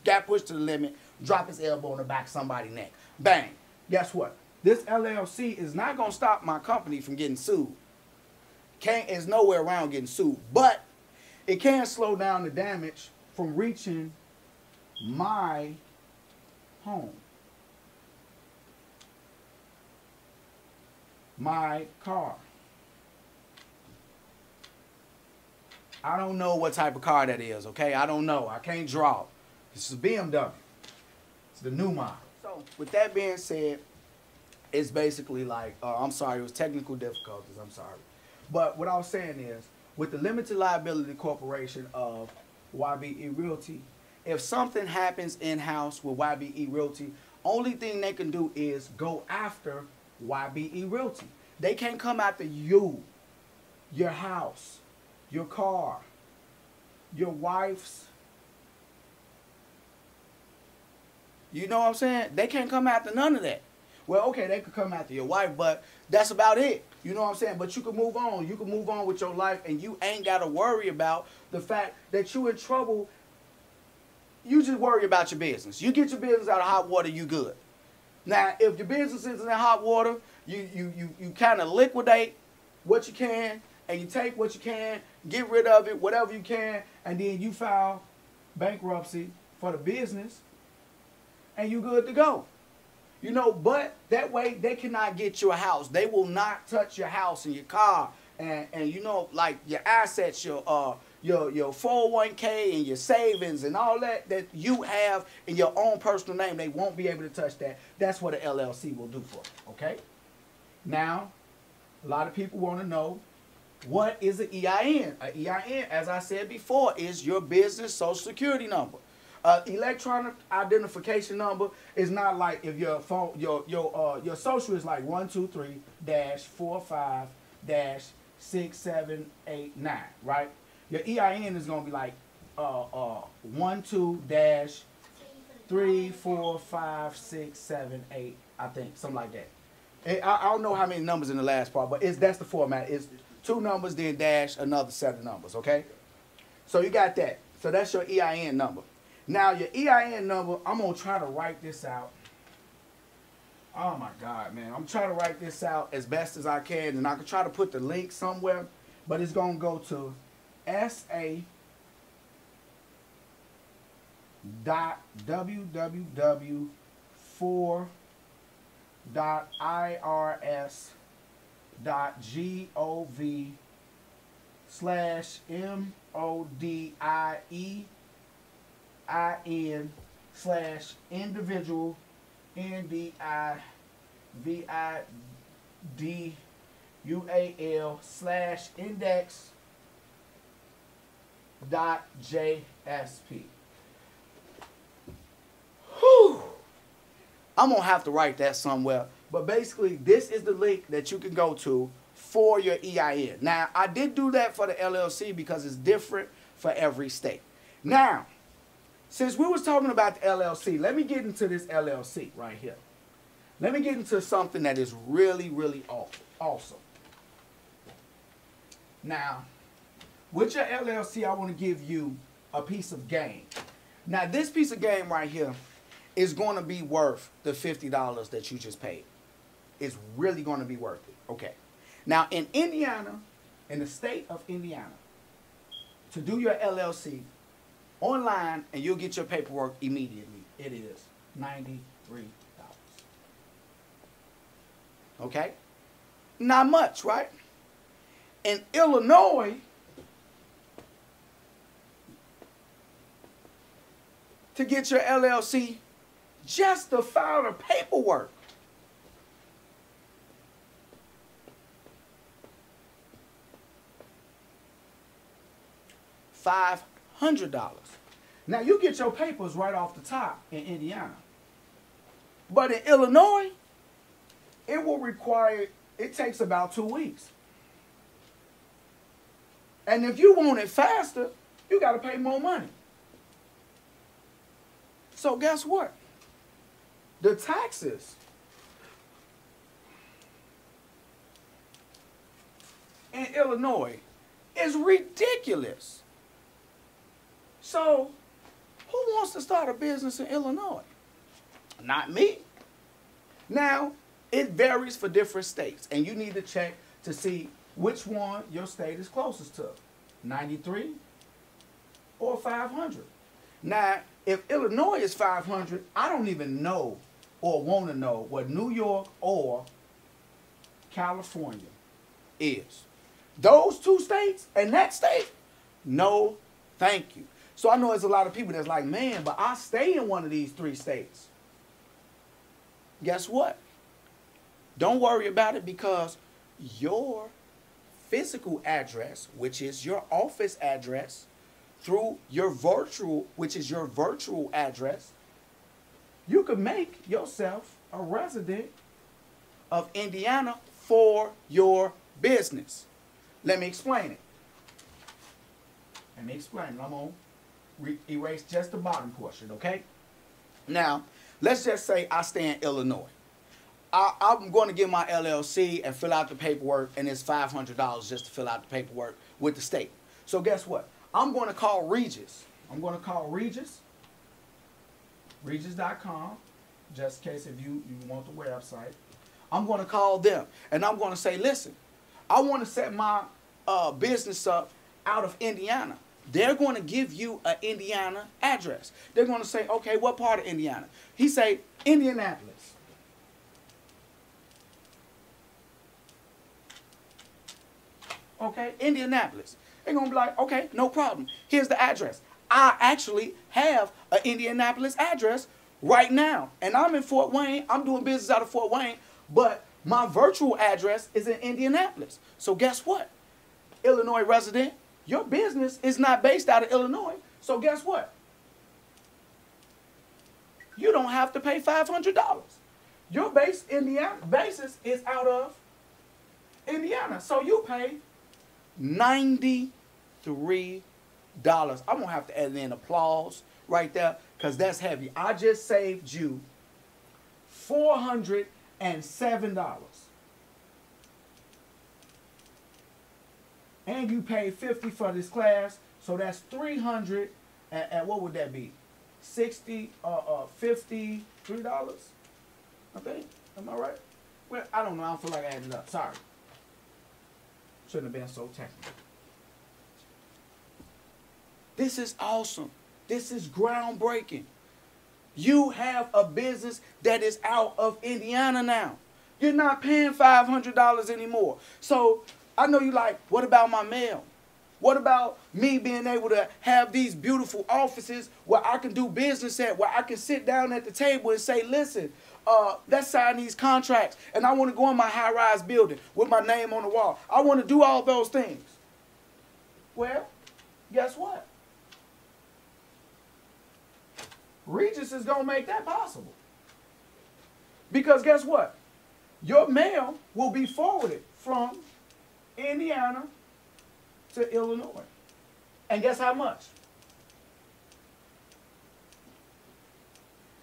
got pushed to the limit, drop his elbow on the back of somebody's neck. Bang. Guess what? This LLC is not going to stop my company from getting sued. It's nowhere around getting sued. But it can slow down the damage from reaching my home. My car. I don't know what type of car that is, okay? I don't know. I can't draw. This is a BMW. It's the new model. So, with that being said, it's basically like, I'm sorry, it was technical difficulties, I'm sorry. But what I was saying is, with the limited liability corporation of YBE Realty, if something happens in-house with YBE Realty, only thing they can do is go after YBE Realty. They can't come after you, your house, your car, your wife's. You know what I'm saying? They can't come after none of that. Well, okay, they could come after your wife, but that's about it. You know what I'm saying? But you can move on. You can move on with your life, and you ain't got to worry about the fact that you in trouble. You just worry about your business. You get your business out of hot water, you good. Now, if your business is in hot water, you kind of liquidate what you can, and you take what you can, get rid of it, whatever you can, and then you file bankruptcy for the business, and you good to go. You know, but that way they cannot get your house. They will not touch your house and your car and you know, like your assets, your 401k and your savings and all that you have in your own personal name. They won't be able to touch that. That's what an LLC will do for you, okay? Now, a lot of people want to know, what is an EIN? An EIN, as I said before, is your business social security number. Electronic identification number is not like if your phone, your social is like 123-45-6789, right? Your EIN is gonna be like 12-345-678, I think, something like that. I don't know how many numbers in the last part, but that's the format. It's 2 numbers, then dash another set of numbers, okay? So you got that. So that's your EIN number. Now, your EIN number, I'm going to try to write this out. Oh, my God, man. I'm trying to write this out as best as I can, and I can try to put the link somewhere, but it's going to go to sa.www.4.irs.gov /MODIEIN/individual individual/index.jsp. Whew. I'm going to have to write that somewhere. But basically, this is the link that you can go to for your EIN. Now, I did do that for the LLC because it's different for every state. Now, since we was talking about the LLC, let me get into this LLC right here. Let me get into something that is really, really awesome. Now, with your LLC, I want to give you a piece of game. Now, this piece of game right here is going to be worth the $50 that you just paid. It's really going to be worth it. Okay. Now, in Indiana, in the state of Indiana, to do your LLC online, and you'll get your paperwork immediately, it is $93. Okay? Not much, right? In Illinois, to get your LLC, just to file the paperwork, $500. Now, you get your papers right off the top in Indiana. But in Illinois, it will require, it takes about 2 weeks. And if you want it faster, you got to pay more money. So guess what? The taxes in Illinois is ridiculous. So, who wants to start a business in Illinois? Not me. Now, it varies for different states, and you need to check to see which one your state is closest to, 93 or 500. Now, if Illinois is 500, I don't even know or want to know what New York or California is. Those two states and that state, no thank you. So I know there's a lot of people that's like, man, but I stay in one of these 3 states. Guess what? Don't worry about it, because your physical address, which is your office address, through your virtual, which is your virtual address, you can make yourself a resident of Indiana for your business. Let me explain it. I'm going to erase just the bottom portion, okay? Now, let's just say I stay in Illinois. I'm going to get my LLC and fill out the paperwork, and it's $500 just to fill out the paperwork with the state. So guess what? I'm going to call Regis. I'm going to call Regis, Regis.com, just in case if you want the website. I'm going to call them, and I'm going to say, listen, I want to set my business up out of Indiana. They're going to give you an Indiana address. They're going to say, okay, what part of Indiana? He say, Indianapolis. Okay, Indianapolis. They're going to be like, okay, no problem. Here's the address. I actually have an Indianapolis address right now. And I'm in Fort Wayne. I'm doing business out of Fort Wayne. But my virtual address is in Indianapolis. So guess what? Illinois resident, your business is not based out of Illinois. So guess what? You don't have to pay $500. Your basis is out of Indiana. So you pay $93. I'm going to have to add in applause right there, because that's heavy. I just saved you $407. And you paid $50 for this class, so that's $300. And what would that be? $53, I think. Am I right? Well, I don't know. I don't feel like adding it up. Sorry. Shouldn't have been so technical. This is awesome. This is groundbreaking. You have a business that is out of Indiana now. You're not paying $500 anymore. So I know you like, what about my mail? What about me being able to have these beautiful offices where I can do business at, where I can sit down at the table and say, listen, let's sign these contracts, and I want to go in my high-rise building with my name on the wall. I want to do all those things. Well, guess what? Regis is going to make that possible. Because guess what? Your mail will be forwarded from Indiana to Illinois. And guess how much?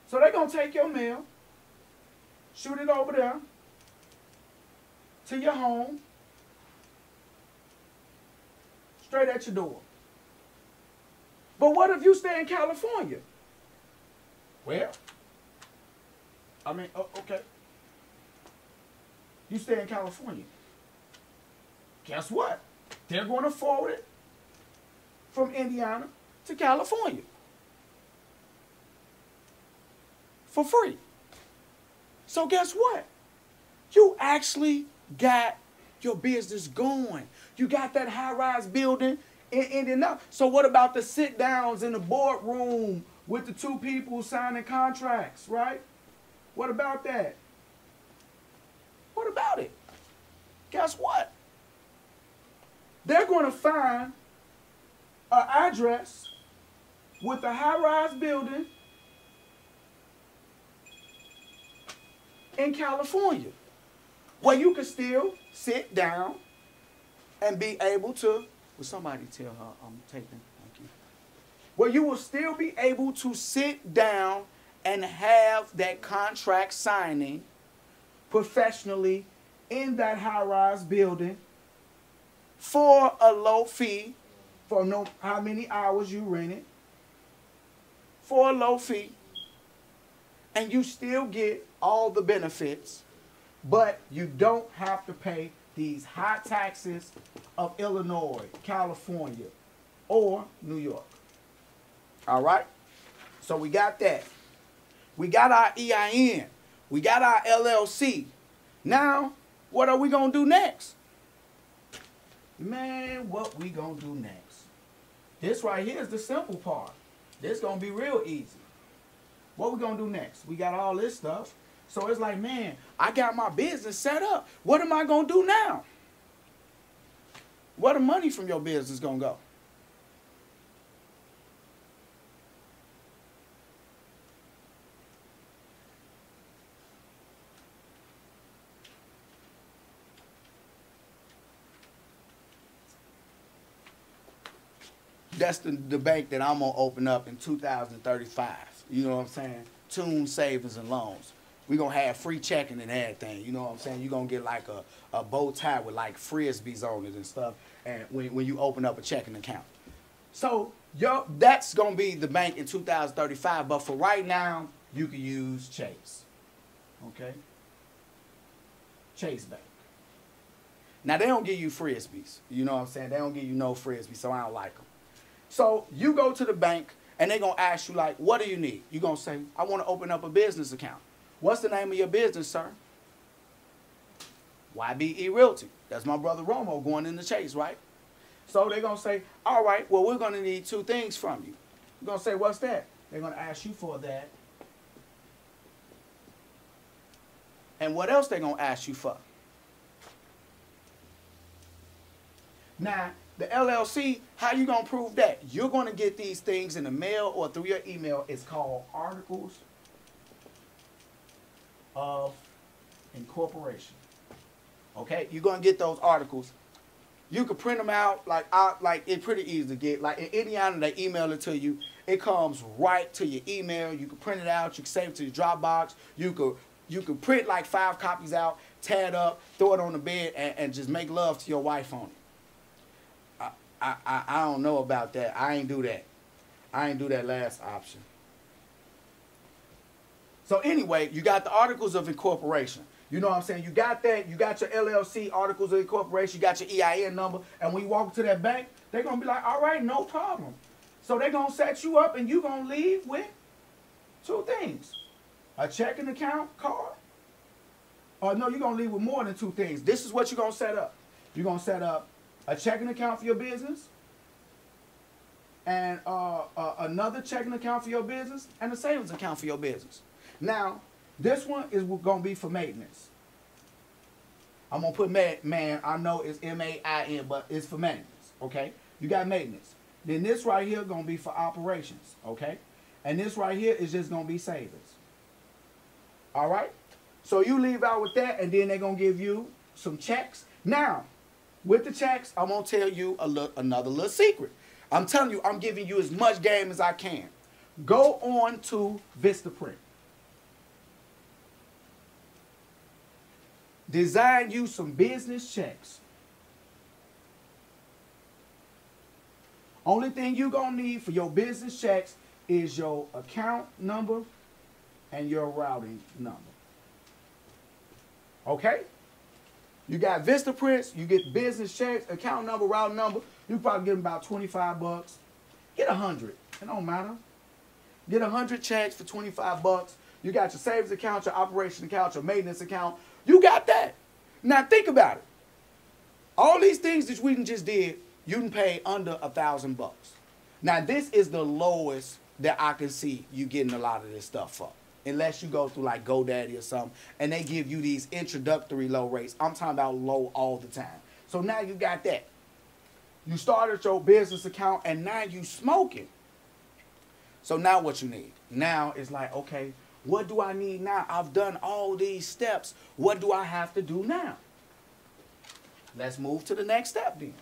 So they're going to take your mail, shoot it over there to your home, straight at your door. But what if you stay in California? Well, I mean, okay. You stay in California. Guess what? They're going to forward it from Indiana to California for free. So guess what? You actually got your business going. You got that high-rise building in Indiana. So what about the sit-downs in the boardroom with the two people signing contracts, right? What about that? What about it? Guess what? They're going to find an address with a high-rise building in California where you can still sit down and be able to, will somebody tell her I'm taking, thank you, where you will still be able to sit down and have that contract signing professionally in that high-rise building for a low fee, for no how many hours you rent it, for a low fee, and you still get all the benefits, but you don't have to pay these high taxes of Illinois, California, or New York. All right? So we got that. We got our EIN. We got our LLC. Now, what are we going to do next? Man, what we going to do next? This right here is the simple part. This going to be real easy. What we going to do next? We got all this stuff. So it's like, man, I got my business set up. What am I going to do now? Where the money from your business going to go? That's the bank that I'm going to open up in 2035. You know what I'm saying? Tune Savings and Loans. We're going to have free checking and everything. You know what I'm saying? You're going to get like a bow tie with like Frisbees on it and stuff and when you open up a checking account. So that's going to be the bank in 2035. But for right now, you can use Chase. Okay? Chase Bank. Now, they don't give you Frisbees. You know what I'm saying? They don't give you no Frisbees, so I don't like them. So you go to the bank, and they're going to ask you, like, what do you need? You're going to say, I want to open up a business account. What's the name of your business, sir? YBE Realty. That's my brother Romo going in the Chase, right? So they're going to say, all right, well, we're going to need two things from you. You're going to say, what's that? They're going to ask you for that. And what else they're going to ask you for? Now, the LLC, how you going to prove that? You're going to get these things in the mail or through your email. It's called Articles of Incorporation. Okay? You're going to get those articles. You can print them out. Like it's pretty easy to get. Like in Indiana, they email it to you. It comes right to your email. You can print it out. You can save it to your Dropbox. You could print like 5 copies out, tear it up, throw it on the bed, and just make love to your wife on it. I don't know about that. I ain't do that. I ain't do that last option. So anyway, you got the Articles of Incorporation. You know what I'm saying? You got that. You got your LLC, Articles of Incorporation. You got your EIN number. And when you walk to that bank, they're going to be like, all right, no problem. So they're going to set you up, and you're going to leave with 2 things. A checking account card. Or no, you're going to leave with more than 2 things. This is what you're going to set up. You're going to set up a checking account for your business, and another checking account for your business, and a savings account for your business. Now, this one is going to be for maintenance. I'm going to put man, I know it's M-A-I-N, but it's for maintenance, okay? You got maintenance. Then this right here going to be for operations, okay? And this right here is just going to be savings. All right? So you leave out with that, and then they're going to give you some checks. Now, with the checks, I'm going to tell you another little secret. I'm telling you, I'm giving you as much game as I can. Go on to Vistaprint. Design you some business checks. Only thing you're going to need for your business checks is your account number and your routing number. Okay? You got Vistaprints, you get business checks, account number, routing number. You probably get them about 25 bucks. Get 100. It don't matter. Get 100 checks for 25 bucks. You got your savings account, your operation account, your maintenance account. You got that. Now think about it. All these things that we just did, you can pay under $1,000 bucks. Now this is the lowest that I can see you getting a lot of this stuff for. Unless you go through like GoDaddy or something, and they give you these introductory low rates. I'm talking about low all the time. So now you got that. You started your business account, and now you smoking. So now what you need? Now it's like, okay, what do I need now? I've done all these steps. What do I have to do now? Let's move to the next step then.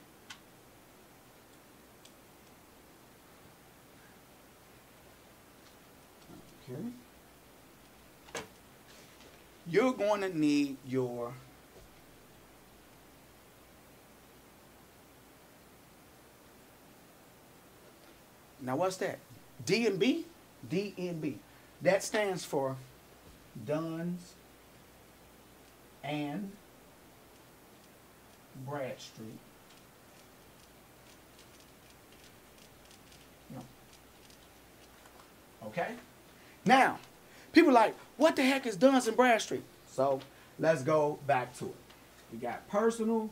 Okay. You're going to need your now what's that? D&B? D&B. That stands for Duns and Bradstreet. No. Okay? Now, people are like, what the heck is Duns and Bradstreet? So, let's go back to it. We got personal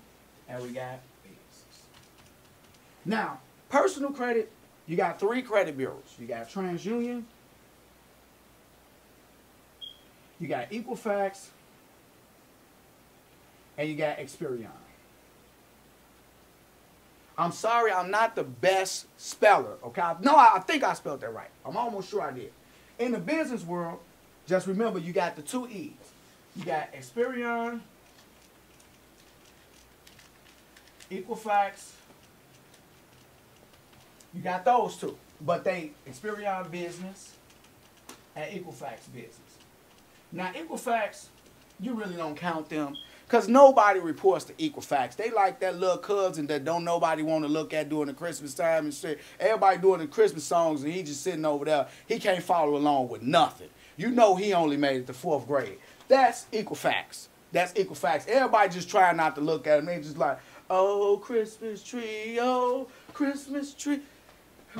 and we got business. Now, personal credit, you got 3 credit bureaus. You got TransUnion, you got Equifax, and you got Experian. I'm sorry, I'm not the best speller, okay? No, I think I spelled that right. I'm almost sure I did. In the business world, just remember you got the 2 E's. You got Experian, Equifax. You got those 2. But they Experian business and Equifax business. Now Equifax, you really don't count them because nobody reports to Equifax. They like that little cousin that don't nobody want to look at during the Christmas time and shit. Everybody doing the Christmas songs and he just sitting over there. He can't follow along with nothing. You know he only made it to 4th grade. That's Equifax. That's Equifax. Everybody just trying not to look at him. They just like, oh, Christmas tree, oh, Christmas tree.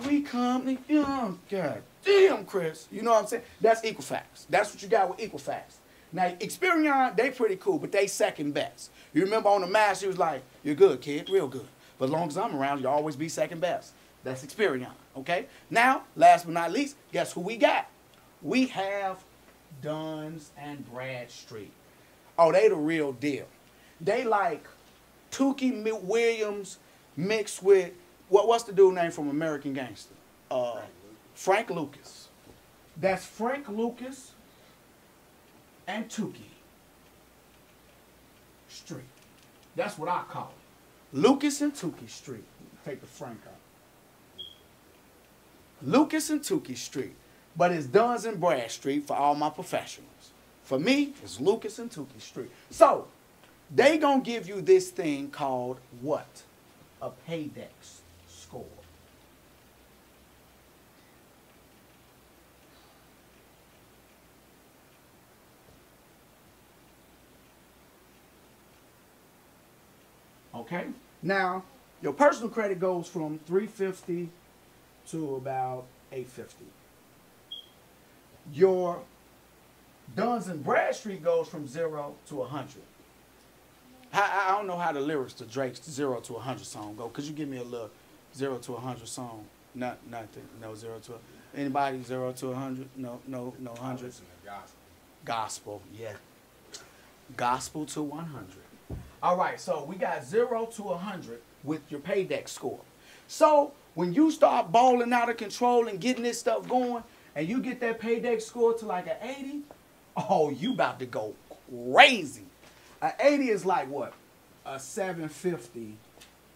We come to you. Oh, God damn, Chris. You know what I'm saying? That's Equifax. That's what you got with Equifax. Now, Experian, they pretty cool, but they second best. You remember on the mask, she was like, you're good, kid, real good. But as long as I'm around, you'll always be second best. That's Experian, okay? Now, last but not least, guess who we got? We have Duns and Bradstreet. Oh, they the real deal. They like Tukey Williams mixed with, what's the dude name from American Gangster? Frank Lucas. That's Frank Lucas and Tukey Street. That's what I call it. Lucas and Tukey Street. Take the Frank out. Lucas and Tukey Street. But it's Duns and Bradstreet for all my professionals. For me, it's Lucas and Tukey Street. So, they gonna give you this thing called what? A Paydex score. Okay? Now, your personal credit goes from 350 to about 850. Your Duns and Bradstreet goes from 0 to 100. I don't know how the lyrics to Drake's 0 to 100 song go. Could you give me a little 0 to 100 song? Nothing. No 0 to anybody 0 to 100. No 100. Gospel. Yeah. Gospel to 100. All right. So we got 0 to 100 with your paydex score. So when you start balling out of control and getting this stuff going, and you get that paydex score to like an 80, oh, you about to go crazy. An 80 is like what? A 750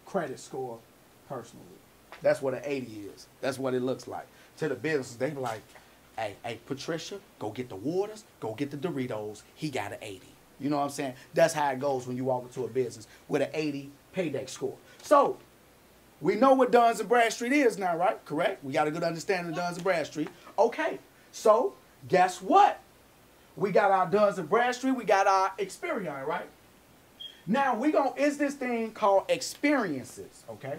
credit score personally. That's what an 80 is. That's what it looks like. To the businesses, they be like, hey, Patricia, go get the waters, go get the Doritos. He got an 80. You know what I'm saying? That's how it goes when you walk into a business with an 80 paydex score. So, we know what Duns and Bradstreet is now, right? Correct? We got a good understanding of Duns and Bradstreet. Okay, so guess what? We got our Duns and Bradstreet. We got our Experian, right? Now, it's this thing called experiences, okay?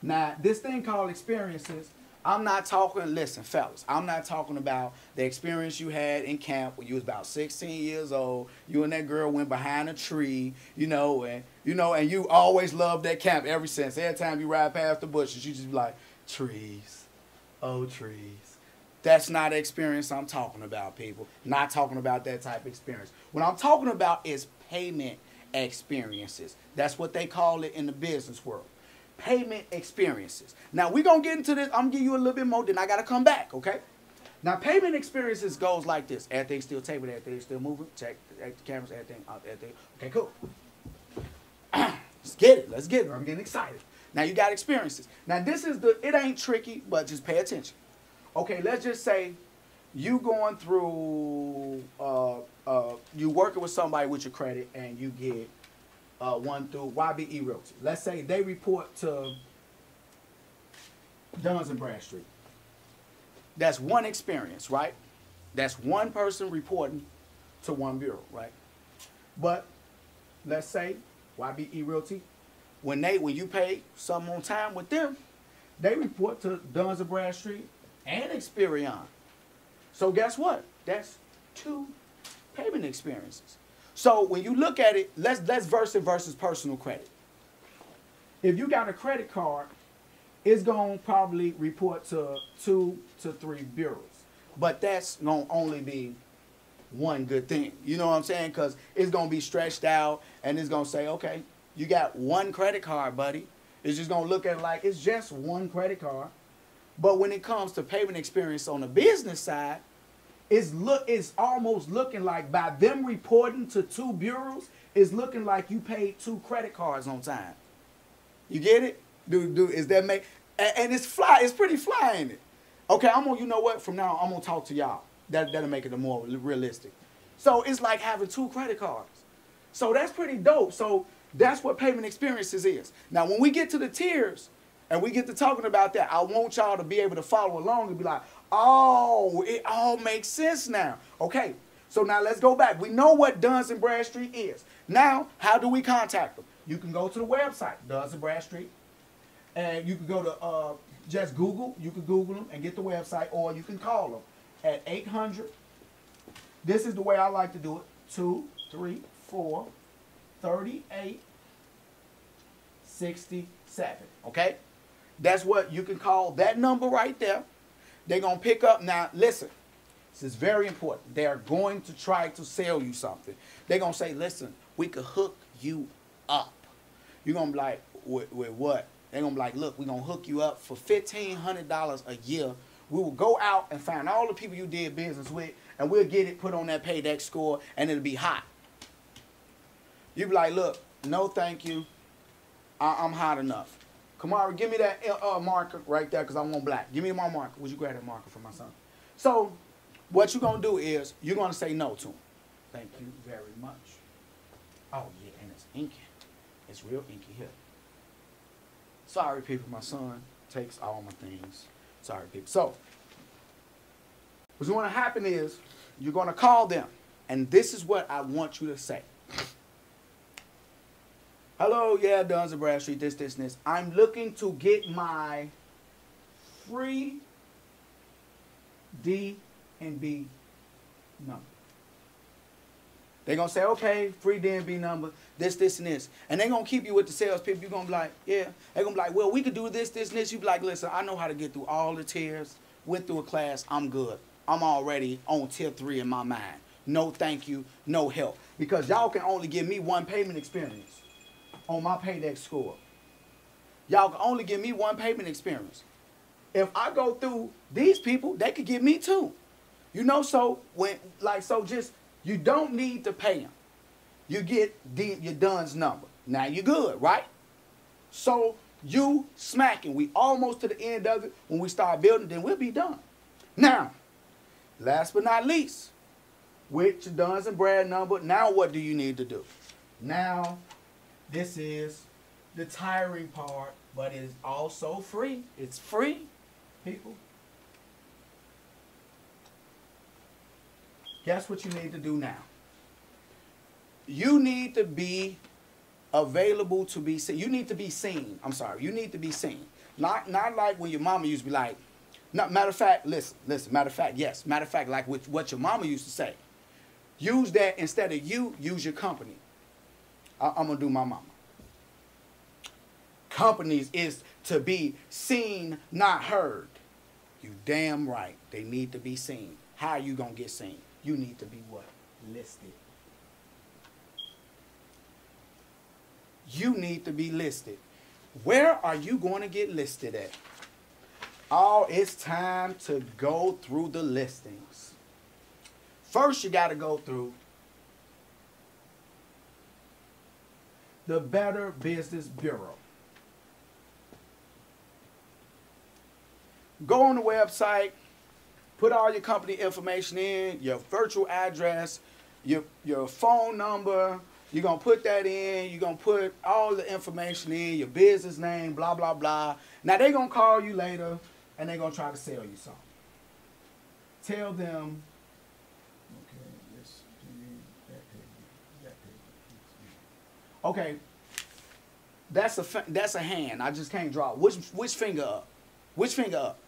Now, this thing called experiences, I'm not talking, listen, fellas, I'm not talking about the experience you had in camp when you was about 16 years old. You and that girl went behind a tree, and you always loved that camp ever since. Every time you ride past the bushes, you just be like, trees, oh, trees. That's not the experience I'm talking about, people. Not talking about that type of experience. What I'm talking about is payment experiences. That's what they call it in the business world. Payment experiences. Now, we're going to get into this. I'm going to give you a little bit more, then I got to come back, okay? Now, payment experiences goes like this. Everything's still taping, everything's still moving. Check the cameras, everything. Okay, cool. Let's get it. I'm getting excited. Now, you got experiences. Now, it ain't tricky, but just pay attention. Okay, let's just say you going through, you working with somebody with your credit, and you get one through YBE Realty. Let's say they report to Duns and Bradstreet. That's one experience, right? That's one person reporting to one bureau, right? But let's say YBE Realty, when you pay something on time with them, they report to Duns and Bradstreet and Experian. So guess what? That's two payment experiences. So when you look at it, let's versus personal credit. If you got a credit card, it's going to probably report to 2 to 3 bureaus. But that's going to only be one good thing. You know what I'm saying? Because it's going to be stretched out, and it's going to say, okay, you got one credit card, buddy. It's just going to look at it like it's just one credit card. But when it comes to payment experience on the business side, it's almost looking like by them reporting to 2 bureaus, it's looking like you paid 2 credit cards on time. You get it? Is that make? And it's pretty fly, ain't it? Okay, you know what? From now on, I'm gonna talk to y'all. That'll make it more realistic. So it's like having 2 credit cards. So that's pretty dope. So that's what payment experiences is. Now, when we get to the tiers and we get to talking about that, I want y'all to be able to follow along and be like, oh, it all makes sense now. Okay, so now let's go back. We know what Duns and Bradstreet is. Now, how do we contact them? You can go to the website, Duns and Bradstreet, and you can go to just Google. You can Google them and get the website, or you can call them at 800. This is the way I like to do it. 234 38 67. Okay, that's what you can call that number right there. They're going to pick up. Now, listen, this is very important. They are going to try to sell you something. They're going to say, listen, we could hook you up. You're going to be like, with what? They're going to be like, look, we're going to hook you up for $1,500 a year. We will go out and find all the people you did business with, and we'll get it put on that paydex score, and it'll be hot. You be like, look, no thank you. I'm hot enough. Kamara, give me that marker right there because I want black. Give me my marker. Would you grab that marker for my son? So what you're going to do is you're going to say no to him. Thank you very much. Oh, yeah, and it's inky. It's real inky here. Sorry, people. My son takes all my things. Sorry, people. So what's going to happen is you're going to call them, and this is what I want you to say. Hello, yeah, Duns and Bradstreet, this. I'm looking to get my free D&B number. They're going to say, okay, free DNB number, this, and this. And they're going to keep you with the salespeople. You're going to be like, yeah. They're going to be like, well, we could do this, and this. You be like, listen, I know how to get through all the tiers. Went through a class. I'm good. I'm already on tier 3 in my mind. No thank you, no help. Because y'all can only give me one payment experience on my Paydex score. Y'all can only give me one payment experience. If I go through these people, they could give me 2. You know, so just you don't need to pay them. You get your DUNS number. Now you're good, right? So you smacking. We almost to the end of it. When we start building, then we'll be done. Now, last but not least, with your Duns and Brad number, now what do you need to do? Now, this is the tiring part, but it is also free. It's free, people. Guess what you need to do now? You need to be available to be seen. You need to be seen. I'm sorry. You need to be seen. Not like when your mama used to be like, matter of fact, listen, matter of fact, yes. Matter of fact, like with what your mama used to say. Use that instead of you, use your company. I'm going to do my mama. Companies is to be seen, not heard. You damn right. They need to be seen. How are you going to get seen? You need to be what? Listed. You need to be listed. Where are you going to get listed at? Oh, it's time to go through the listings. First, you got to go through the Better Business Bureau. Go on the website. Put all your company information in, your virtual address, your phone number. You're going to put that in. You're going to put all the information in, your business name, blah, blah, blah. Now, they're going to call you later, and they're going to try to sell you something. Tell them, okay, that's a hand. I just can't draw. Which finger up? Which finger up?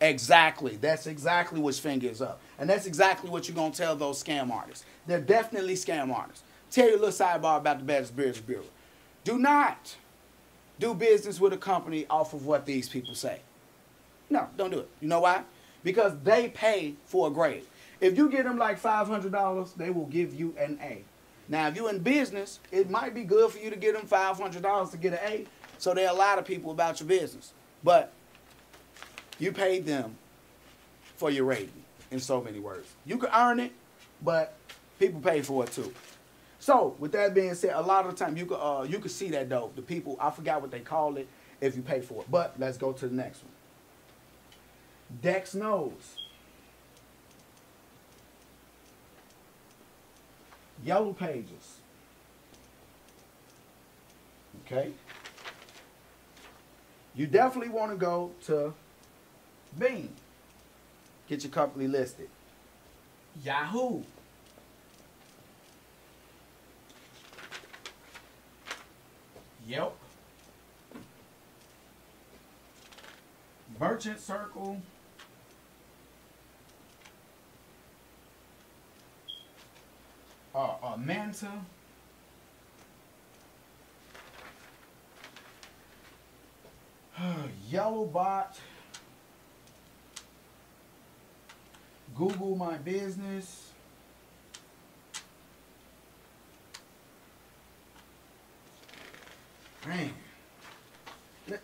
Exactly. That's exactly which finger is up. And that's exactly what you're going to tell those scam artists. They're definitely scam artists. Tell you a little sidebar about the Better Business Bureau. Do not do business with a company off of what these people say. No, don't do it. You know why? Because they pay for a grade. If you give them like $500, they will give you an A. Now, if you're in business, it might be good for you to give them $500 to get an A, so they'll lie to people about your business. But you paid them for your rating, in so many words. You can earn it, but people pay for it too. So, with that being said, a lot of the time you can see that though. The people, I forgot what they call it if you pay for it. But let's go to the next one. Dex Knows. Yellow Pages. Okay. You definitely want to go to Bing. Get your company listed. Yahoo. Yelp. Merchant Circle. Manta. Yellowbot. Google My Business. Man.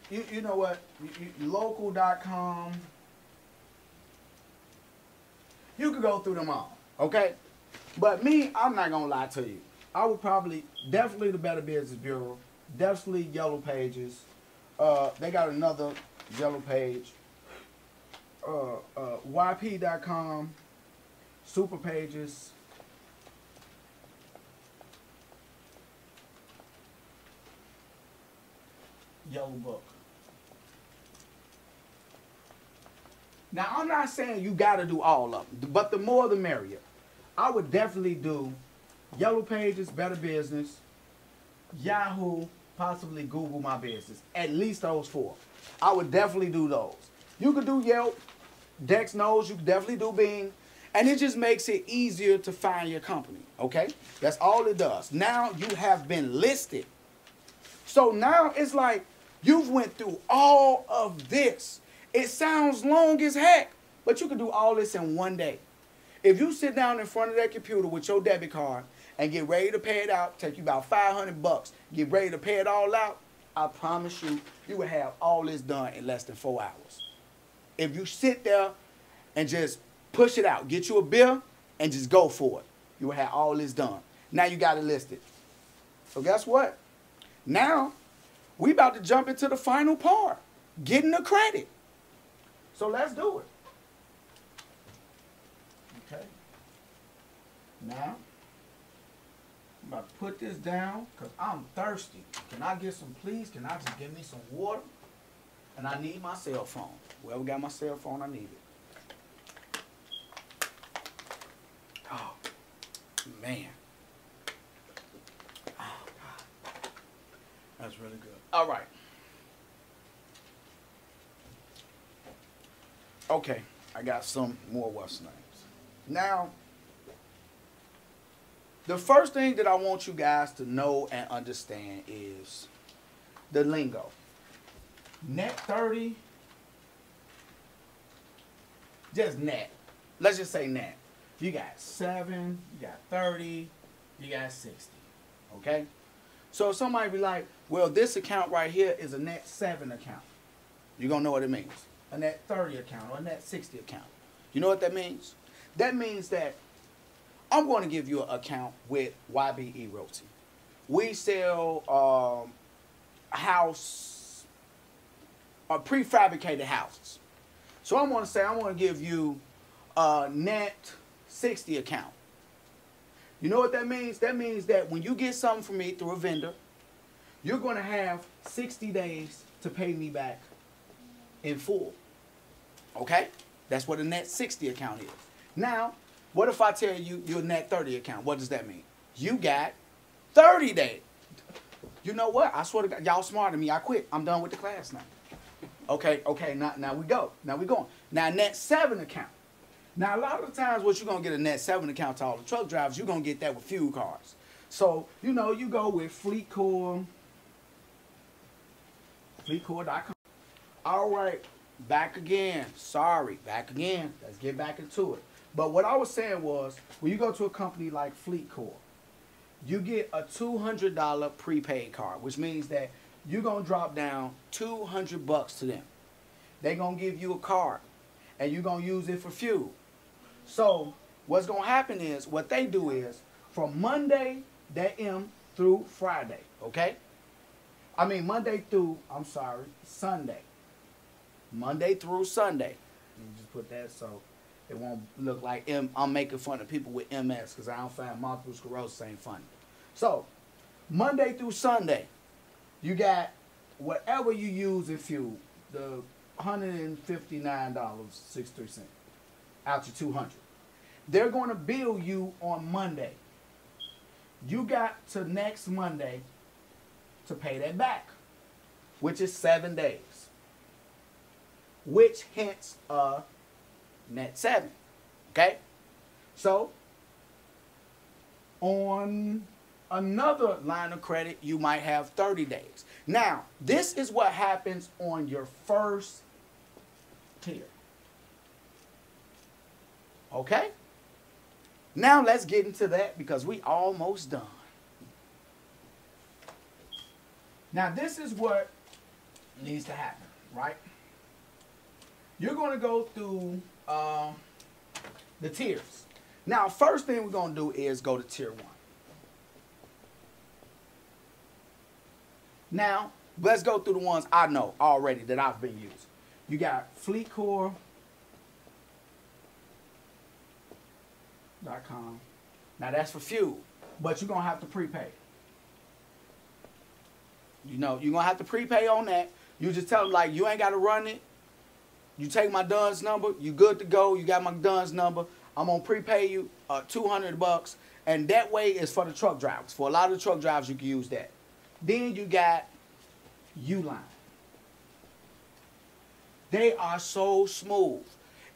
You know what? Local.com. You could go through them all, okay? But me, I'm not going to lie to you. I would definitely the Better Business Bureau, definitely Yellow Pages. They got another Yellow Page. YP.com, Super Pages. Yellow Book. Now, I'm not saying you got to do all of them, but the more the merrier. I would definitely do Yellow Pages, Better Business, Yahoo, possibly Google My Business. At least those 4. I would definitely do those. You could do Yelp, Dex Knows, you could definitely do Bing. And it just makes it easier to find your company, okay? That's all it does. Now you have been listed. So now it's like you've went through all of this. It sounds long as heck, but you can do all this in one day. If you sit down in front of that computer with your debit card and get ready to pay it out, take you about $500, get ready to pay it all out, I promise you, you will have all this done in less than 4 hours. If you sit there and just push it out, get you a beer and just go for it, you will have all this done. Now you got it listed. So guess what? Now we about to jump into the final part, getting the credit. So let's do it. Okay. Now, I'm about to put this down because I'm thirsty. Can I get some, please? Can I just give me some water? And I need my cell phone. Whoever got my cell phone, I need it. Oh, man. Oh, God. That's really good. All right. Okay, I got some more what's names. Now, the first thing that I want you guys to know and understand is the lingo. Net 30, just net. Let's just say net. You got 7, you got 30, you got 60. Okay? So somebody be like, well, this account right here is a net 7 account. You're going to know what it means. A net 30 account or a net 60 account. You know what that means? That means that I'm going to give you an account with YBE Realty. We sell house or prefabricated houses. So I'm going to say I'm going to give you a net 60 account. You know what that means? That means that when you get something from me through a vendor, you're going to have 60 days to pay me back in full. Okay? That's what a net 60 account is. Now, what if I tell you you're a net 30 account? What does that mean? You got 30 days. You know what? I swear to God, y'all smarter than me. I quit. I'm done with the class now. Okay, now we go. Now we going. Now, net 7 account. Now, a lot of the times, what you're going to get a net 7 account to all the truck drivers, you're going to get that with fuel cards. So, you know, you go with FleetCor, FleetCor.com. All right, back again. Sorry, back again. Let's get back into it. But what I was saying was, when you go to a company like FleetCor, you get a $200 prepaid card, which means that you're going to drop down $200 to them. They're going to give you a card, and you're going to use it for fuel. So what's going to happen is, what they do is, from Monday, that M, through Friday, okay? I mean, Sunday. Monday through Sunday. Let me just put that so it won't look like I'm making fun of people with MS, because I don't find multiple sclerosis ain't funny. So, Monday through Sunday, you got whatever you use in fuel, the $159.63 out to $200. They're going to bill you on Monday. You got to next Monday to pay that back, which is 7 days, which hence net 7. Okay? So, on another line of credit, you might have 30 days. Now, this is what happens on your first tier. Okay? Now, let's get into that because we almost done. Now, this is what needs to happen, right? You're going to go through the tiers. Now, first thing we're going to do is go to tier 1. Now, let's go through the ones I know already that I've been using. You got FleetCor.com. Now, that's for fuel, but you're going to have to prepay. You know, you're going to have to prepay on that. You just tell them, like, you ain't got to run it. You take my DUNS number. You good to go. You got my DUNS number. I'm going to prepay you $200. And that way is for the truck drivers. For a lot of the truck drivers, you can use that. Then you got Uline. They are so smooth.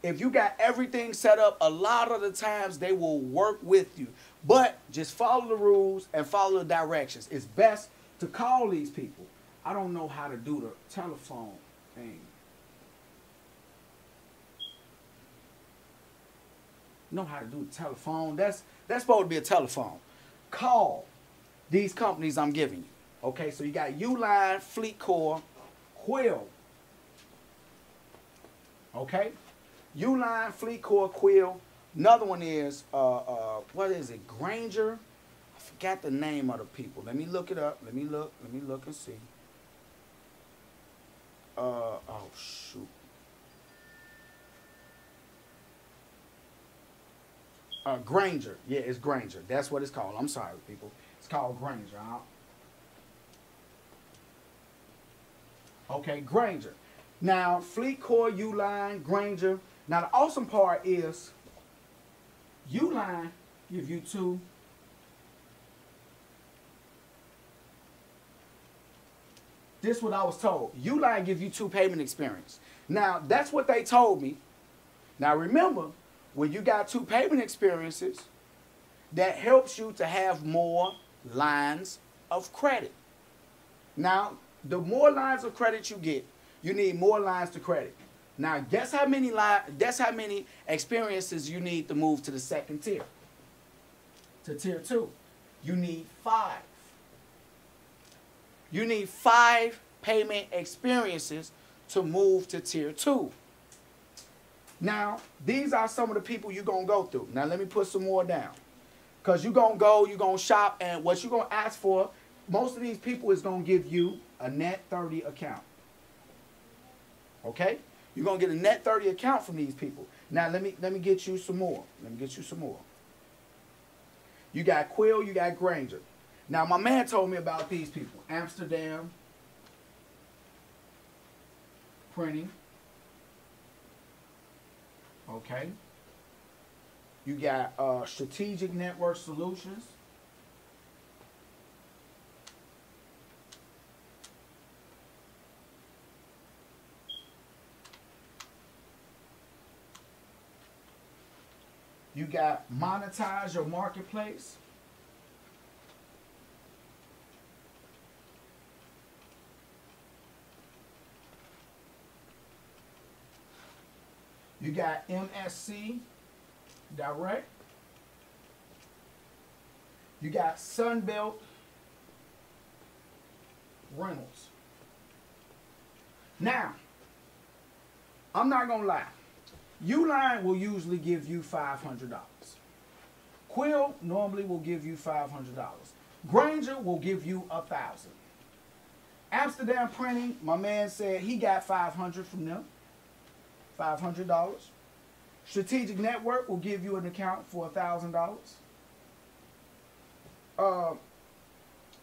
if you got everything set up, a lot of the times they will work with you. But just follow the rules and follow the directions. It's best to call these people. I don't know how to do the telephone thing. Know how to do the telephone. That's supposed to be a telephone. Call these companies I'm giving you. Okay, so you got Uline, FleetCor, Quill. Okay? Uline, FleetCor, Quill. Another one is, what is it, Grainger? I forgot the name of the people. Let me look it up. Let me look and see. Oh, shoot. Grainger. Yeah, it's Grainger. That's what it's called. I'm sorry, people. It's called Grainger. Okay, Grainger. Now, FleetCor, Uline, Grainger. Now, the awesome part is Uline give you 2. This is what I was told. Uline give you 2 payment experience. Now, that's what they told me. Now, remember, when you got 2 payment experiences, that helps you to have more lines of credit. Now, the more lines of credit you get, you need more lines to credit. Now, guess how many experiences you need to move to the second tier? To tier 2. You need 5. You need 5 payment experiences to move to tier 2. Now, these are some of the people you're going to go through. Now, let me put some more down. Because you're going to go, you're going to shop, and what you're going to ask for, most of these people is going to give you a net 30 account. Okay? You're going to get a net 30 account from these people. Now, let me get you some more. Let me get you some more. You got Quill, you got Grainger. Now, my man told me about these people. Amsterdam Printing. Okay. You got Strategic Network Solutions. You got Monetize Your Marketplace. You got MSC Direct. You got Sunbelt Rentals. Now, I'm not going to lie. Uline will usually give you $500. Quill normally will give you $500. Grainger will give you $1,000. Amsterdam Printing, my man said he got $500 from them. $500. Strategic Network will give you an account for $1,000.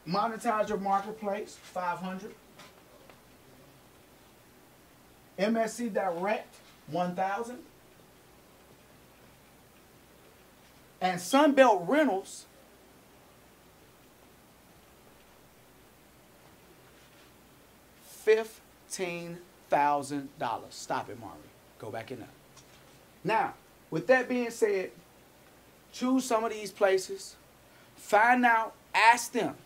Monetize Your Marketplace, $500. MSC Direct, $1,000. And Sunbelt Rentals, $15,000. Stop it, Mari. Go back in there. Now, with that being said, choose some of these places. Find out, ask them,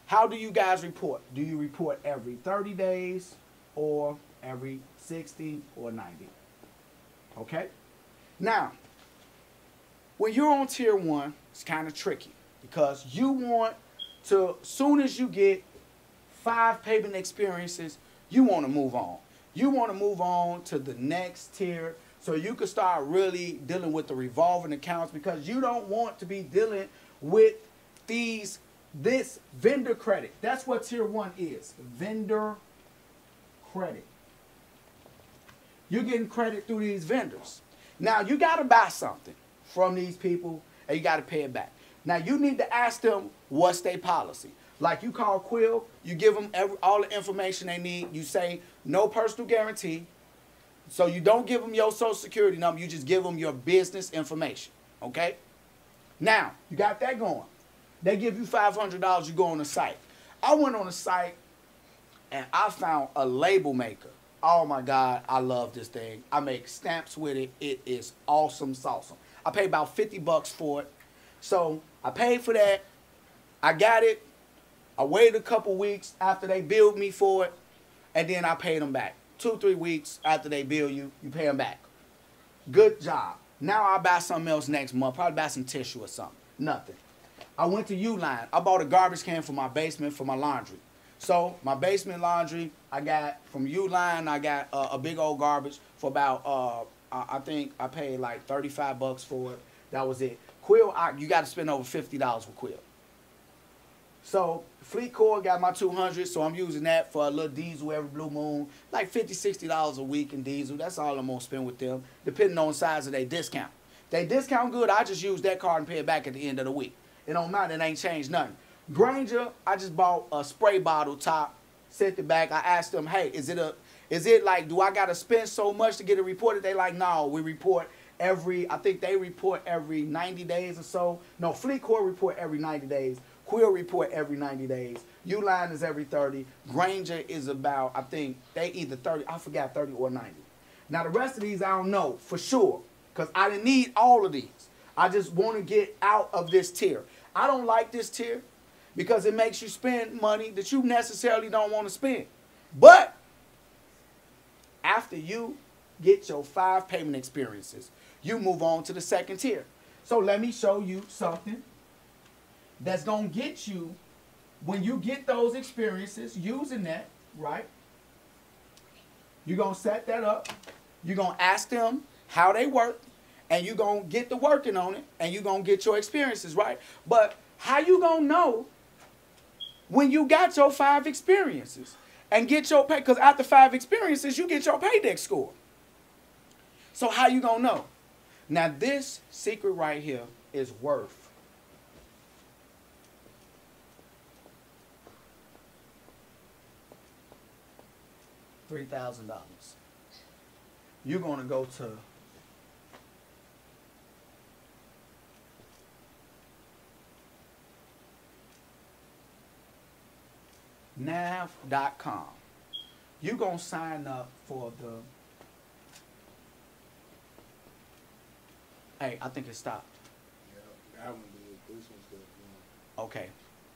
how do you guys report? Do you report every 30 days or every 60 or 90? Okay? Now, when you're on tier 1, it's kind of tricky because you want to, soon as you get 5 payment experiences, you want to move on. You want to move on to the next tier so you can start really dealing with the revolving accounts because you don't want to be dealing with this vendor credit. That's what tier 1 is, vendor credit. You're getting credit through these vendors. Now, you got to buy something from these people and you got to pay it back. Now, you need to ask them what's their policy. Like you call Quill, you give them all the information they need. You say no personal guarantee. So you don't give them your social security number. You just give them your business information. Okay? Now, you got that going. They give you $500, you go on the site. I went on the site and I found a label maker. Oh my God, I love this thing. I make stamps with it. It is awesome sauce. I paid about $50 for it. So I paid for that. I got it. I waited a couple weeks after they billed me for it, and then I paid them back. 2-3 weeks after they bill you, you pay them back. Good job. Now I'll buy something else next month. Probably buy some tissue or something. Nothing. I went to Uline. I bought a garbage can for my basement for my laundry. So my basement laundry, I got from Uline, I got a big old garbage for about, I think I paid like $35 for it. That was it. Quill, you got to spend over $50 with Quill. So Fleet Core got my 200, so I'm using that for a little diesel every blue moon, like $50, $60 a week in diesel. That's all I'm gonna spend with them, depending on the size of their discount. They discount good, I just use that card and pay it back at the end of the week. It don't matter, it ain't changed nothing. Granger, I just bought a spray bottle top, sent it back. I asked them, hey, is it like, do I gotta spend so much to get it reported? They like, no, we report I think they report every 90 days or so. No, Fleet Core report every 90 days. Quill report every 90 days. Uline is every 30. Granger is about, I think, they either 30, I forgot 30 or 90. Now, the rest of these, I don't know for sure, because I didn't need all of these. I just want to get out of this tier. I don't like this tier because it makes you spend money that you necessarily don't want to spend. But after you get your 5 payment experiences, you move on to the second tier. So let me show you something that's going to get you, when you get those experiences using that, right? You're going to set that up. You're going to ask them how they work, and you're going to get to working on it, and you're going to get your experiences, right? But how you going to know when you got your 5 experiences and get your pay? Because after 5 experiences, you get your paydex score. So how you going to know? Now, this secret right here is worth $3,000. You're going to go to nav.com. You're going to sign up for the, hey, I think it stopped.
Yeah, that one did. This one's good.
Okay,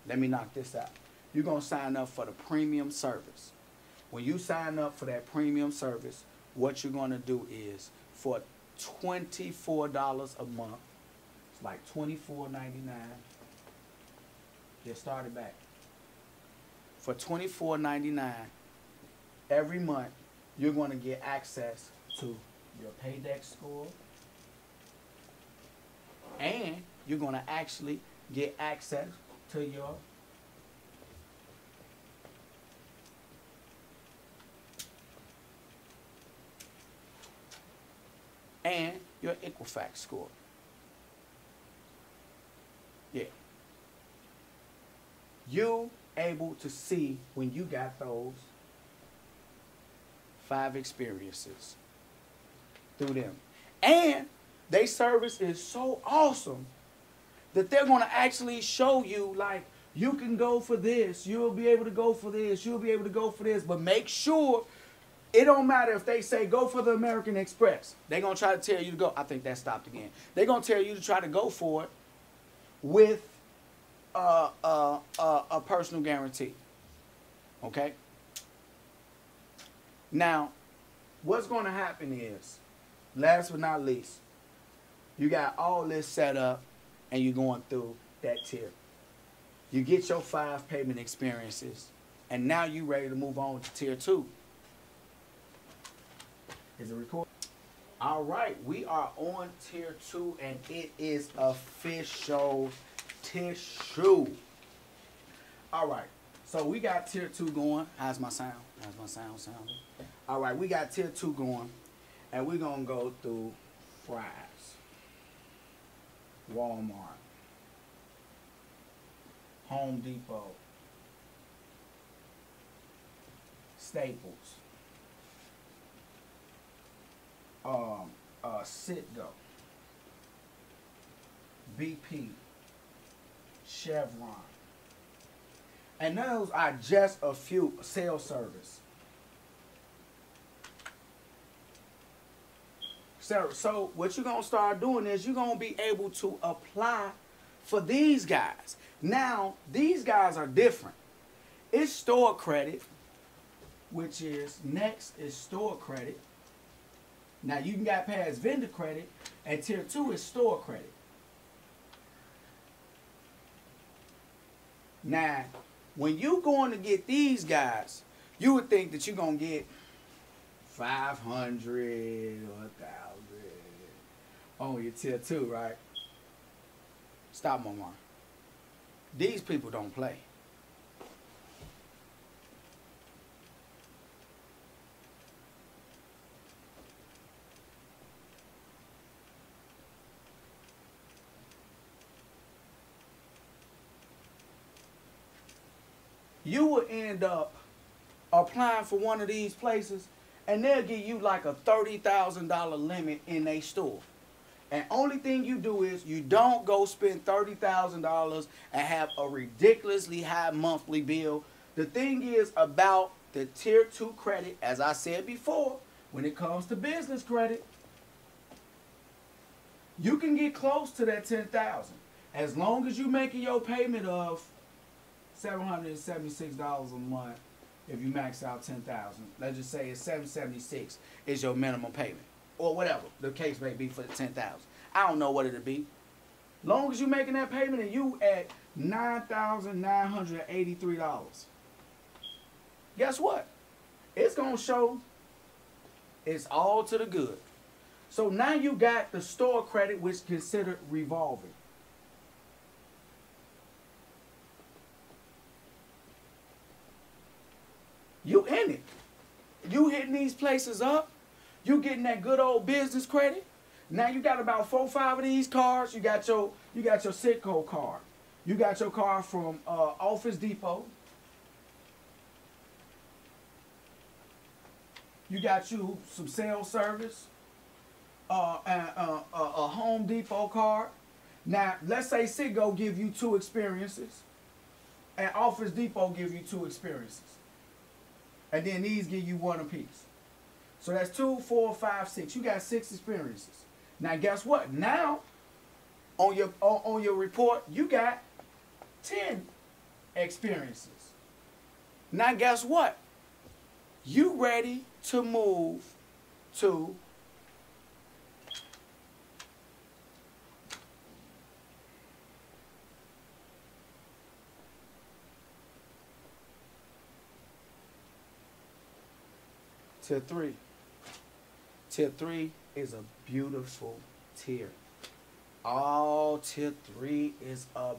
let me knock this out. You're going to sign up for the premium service. When you sign up for that premium service, what you're going to do is for $24 a month, it's like $24.99. Get started back. For $24.99 every month, you're going to get access to your paydex score, and you're going to actually get access to your Equifax score. Yeah. You able to see when you got those 5 experiences through them. And their service is so awesome that they're going to actually show you, like, you can go for this, you'll be able to go for this, you'll be able to go for this, but make sure it don't matter if they say go for the American Express. They're going to try to tell you to go. I think that stopped again. They're going to tell you to try to go for it with a personal guarantee. Okay? Now, what's going to happen is, last but not least, you got all this set up and you're going through that tier. You get your 5 payment experiences, and now you're ready to move on to tier 2. Is it recording? All right, we are on tier 2, and it is official tissue. All right, so we got tier 2 going. How's my sound? How's my sound sounding? All right, we got tier 2 going, and we're going to go through Fry's, Walmart, Home Depot, Staples, Citgo, BP, Chevron. And those are just a few. Sales service. So what you're gonna start doing is you're gonna be able to apply for these guys. Now, these guys are different. It's store credit, which is next is store credit. Now you can get past vendor credit, and tier 2 is store credit. Now, when you going to get these guys, you would think that you're gonna get 500 or 1,000 on your tier 2, right? Stop, Momar. These people don't play. You will end up applying for one of these places, and they'll give you like a $30,000 limit in their store. And only thing you do is you don't go spend $30,000 and have a ridiculously high monthly bill. The thing is about the tier 2 credit, as I said before, when it comes to business credit, you can get close to that $10,000 as long as you're making your payment of $776 a month. If you max out 10,000, let's just say it's $776 is your minimum payment, or whatever the case may be for the 10,000. I don't know what it'll be. Long as you're making that payment and you at $9,983, guess what? It's gonna show it's all to the good. So now you got the store credit, which is considered revolving. You in it. You hitting these places up. You getting that good old business credit. Now you got about 4 or 5 of these cards. You got your Citgo card. You got your card from Office Depot. You got you some sales service. A Home Depot card. Now let's say Citgo give you 2 experiences, and Office Depot give you 2 experiences. And then these give you 1 apiece. So that's 2, 4, 5, 6. You got 6 experiences. Now guess what? Now on your report, you got 10 experiences. Now guess what? You ready to move to tier 3. Tier 3 is a beautiful tier. Oh, tier 3 is a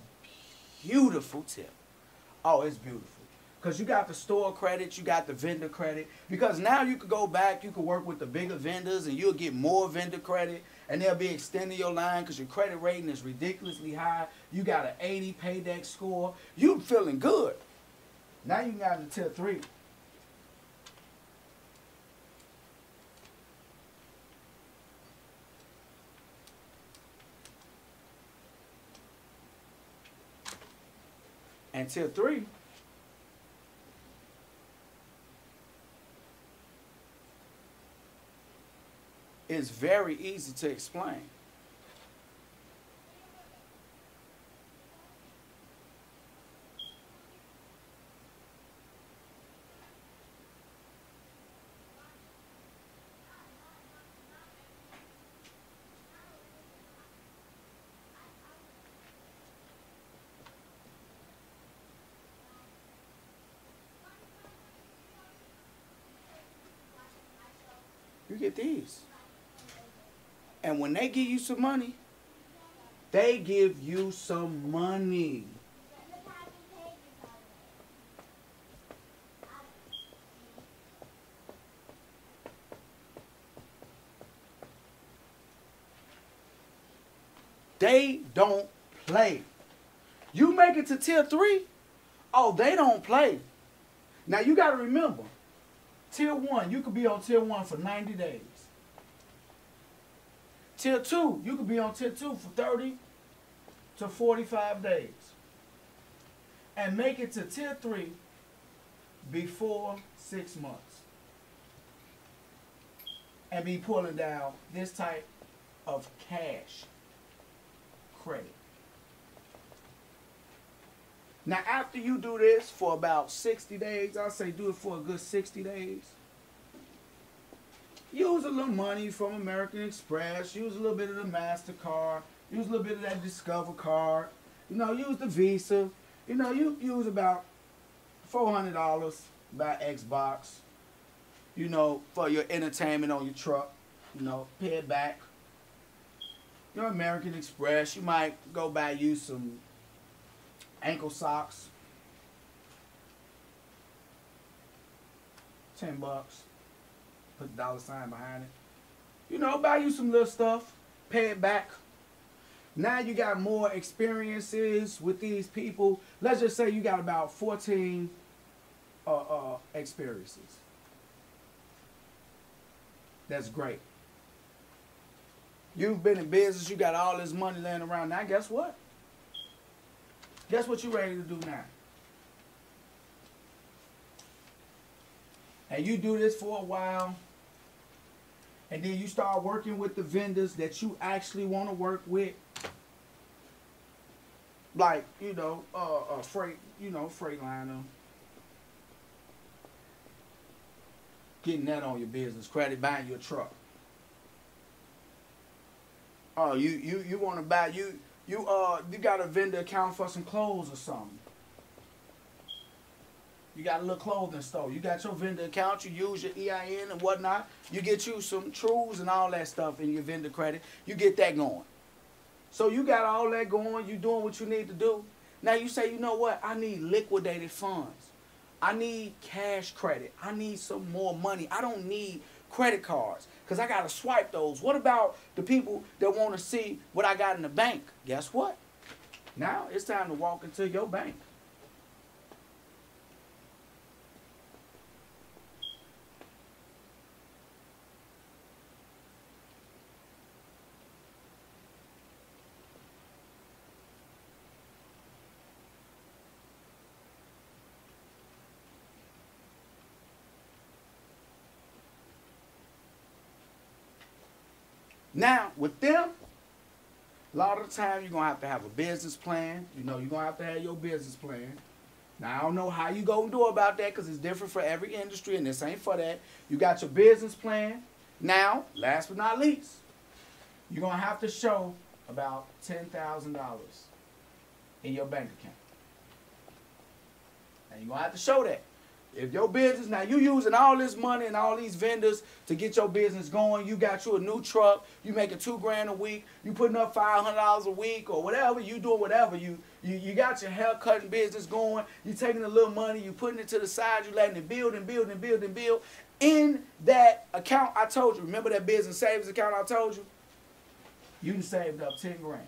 beautiful tier. Oh, it's beautiful. Because you got the store credit, you got the vendor credit. Because now you could go back, you could work with the bigger vendors, and you'll get more vendor credit, and they'll be extending your line because your credit rating is ridiculously high. You got an 80 paydex score. You feeling good. Now you got the tier 3. And tier 3 is very easy to explain. You get these. And when they give you some money, they give you some money. They don't play. You make it to tier 3, oh, they don't play. Now you got to remember, tier 1, you could be on tier 1 for 90 days. Tier 2, you could be on tier 2 for 30 to 45 days. And make it to tier 3 before 6 months. and be pulling down this type of cash credit. Now, after you do this for about 60 days, I'll say do it for a good 60 days. Use a little money from American Express. Use a little bit of the MasterCard. Use a little bit of that Discover card. You know, use the Visa. You know, you use about $400 by Xbox, you know, for your entertainment on your truck. You know, pay it back. Your American Express, you might go buy you some ankle socks. $10. Put a dollar sign behind it. You know, buy you some little stuff. Pay it back. Now you got more experiences with these people. Let's just say you got about 14 experiences. That's great. You've been in business. You got all this money laying around. Now, guess what? Guess what you're ready to do now? And you do this for a while. And then you start working with the vendors that you actually want to work with. Like, you know, Freightliner. Getting that on your business credit, buying your truck. Oh, you want to buy, you got a vendor account for some clothes or something. You got a little clothing store. You got your vendor account. You use your EIN and whatnot. You get you some trues and all that stuff in your vendor credit. You get that going. So you got all that going. You doing what you need to do. Now you say, you know what? I need liquidated funds. I need cash credit. I need some more money. I don't need credit cards because I got to swipe those. What about the people that want to see what I got in the bank? Guess what? Now it's time to walk into your bank. Now, with them, a lot of the time you're going to have a business plan. You know, you're going to have your business plan. Now, I don't know how you go and do about that because it's different for every industry, and this ain't for that. You got your business plan. Now, last but not least, you're going to have to show about $10,000 in your bank account. And you're going to have to show that. If your business, now you using all this money and all these vendors to get your business going, you got you a new truck, you making $2 grand a week, you putting up $500 a week or whatever, you doing whatever, you got your hair cutting business going, you taking a little money, you putting it to the side, you letting it build and build and build and build. In that account I told you, remember that business savings account I told you? You done saved up 10 grand.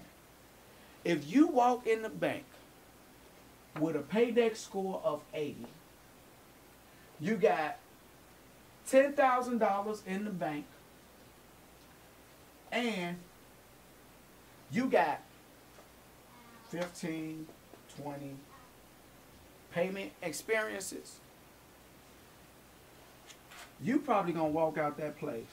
If you walk in the bank with a paydex score of 80, you got $10,000 in the bank, and you got 15, 20 payment experiences. You probably gonna walk out that place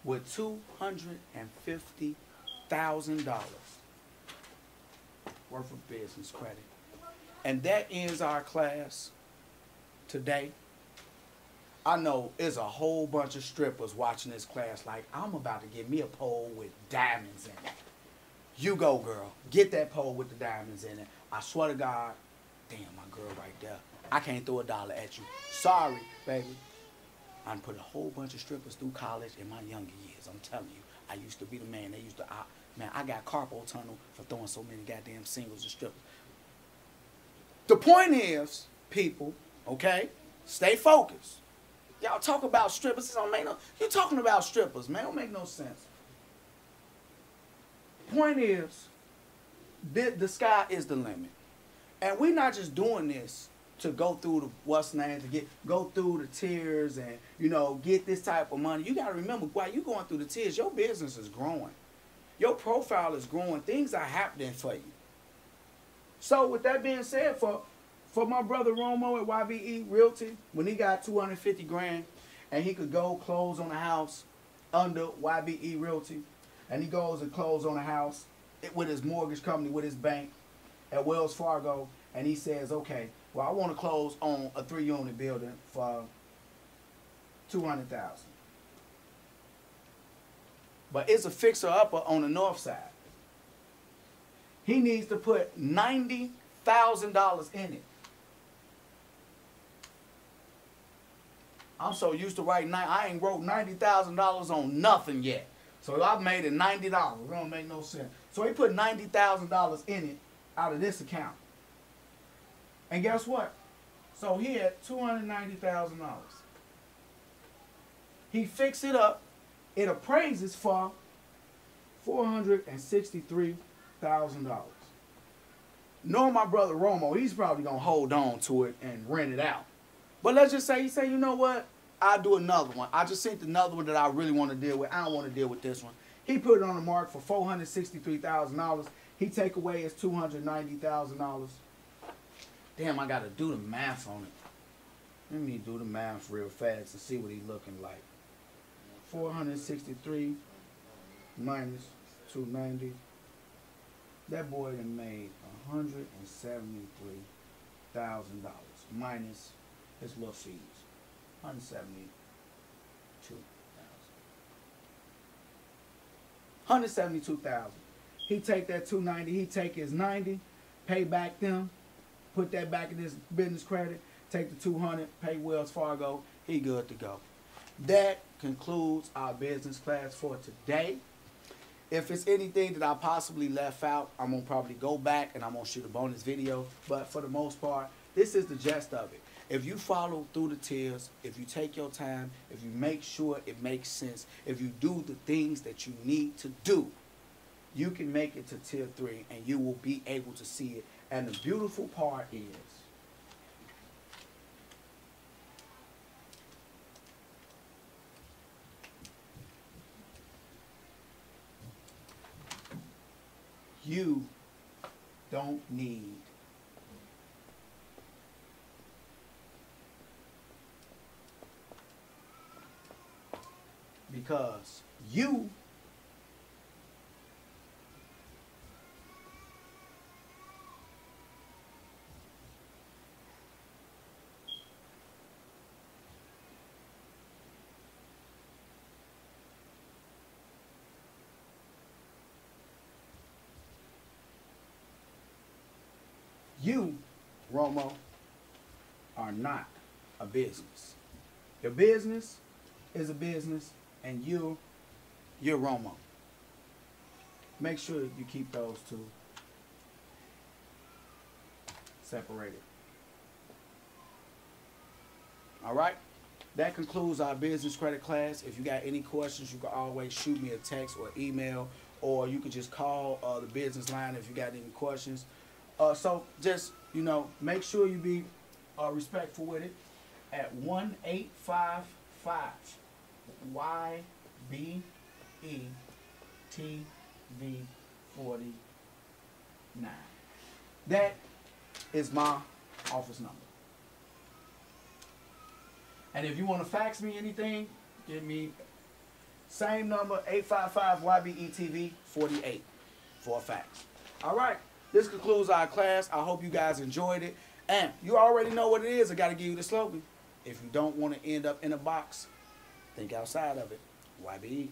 with $250,000 worth of business credit. And that ends our class today. I know there's a whole bunch of strippers watching this class like, I'm about to get me a pole with diamonds in it. You go, girl. Get that pole with the diamonds in it. I swear to God, damn, my girl right there. I can't throw $1 at you. Sorry, baby. I done put a whole bunch of strippers through college in my younger years. I'm telling you. I used to be the man. Man, I got carpal tunnel for throwing so many goddamn singles and strippers. The point is, people, okay, stay focused. Y'all talk about strippers. This don't make no. You talking about strippers, man? Don't make no sense. Point is, the sky is the limit, and we're not just doing this to go through the go through the tears and get this type of money. You got to remember, while you going through the tears, your business is growing, your profile is growing, things are happening for you. So with that being said, for for my brother Romo at YBE Realty, when he got 250 grand and he could go close on a house under YBE Realty, and he goes and close on a house with his mortgage company, with his bank at Wells Fargo, and he says, okay, well, I want to close on a 3-unit building for $200,000. But it's a fixer-upper on the north side. He needs to put $90,000 in it. I'm so used to writing, I ain't wrote $90,000 on nothing yet. So I made it $90. It don't make no sense. So he put $90,000 in it out of this account. And guess what? So he had $290,000. He fixed it up. It appraises for $463,000. Knowing my brother Romo, he's probably going to hold on to it and rent it out. But let's just say, he say, you know what? I'll do another one. I just sent another one that I really want to deal with. I don't want to deal with this one. He put it on the market for $463,000. He take away his $290,000. Damn, I got to do the math on it. Let me do the math real fast and see what he's looking like. 463 minus 290. That boy done made $173,000 minus his little fees. $172,000. He take that 290. He take his 90, pay back them, put that back in his business credit. Take the 200, pay Wells Fargo. He good to go. That concludes our business class for today. If it's anything that I possibly left out, I'm going to probably go back and I'm going to shoot a bonus video. But for the most part, this is the gist of it. If you follow through the tiers, if you take your time, if you make sure it makes sense, if you do the things that you need to do, you can make it to tier 3 and you will be able to see it. And the beautiful part is, you don't need because you Romo, are not a business. Your business is a business, and you're Romo. Make sure you keep those two separated. All right? That concludes our business credit class. If you got any questions, you can always shoot me a text or email, or you can just call the business line if you got any questions. So just, make sure you be respectful with it at 1855 YBE TV 49. That is my office number. And if you want to fax me anything, give me same number, 855 YBE TV 48 for a fax. All right. This concludes our class. I hope you guys enjoyed it. And you already know what it is. I got to give you the slogan. If you don't want to end up in a box, think outside of it. YBE.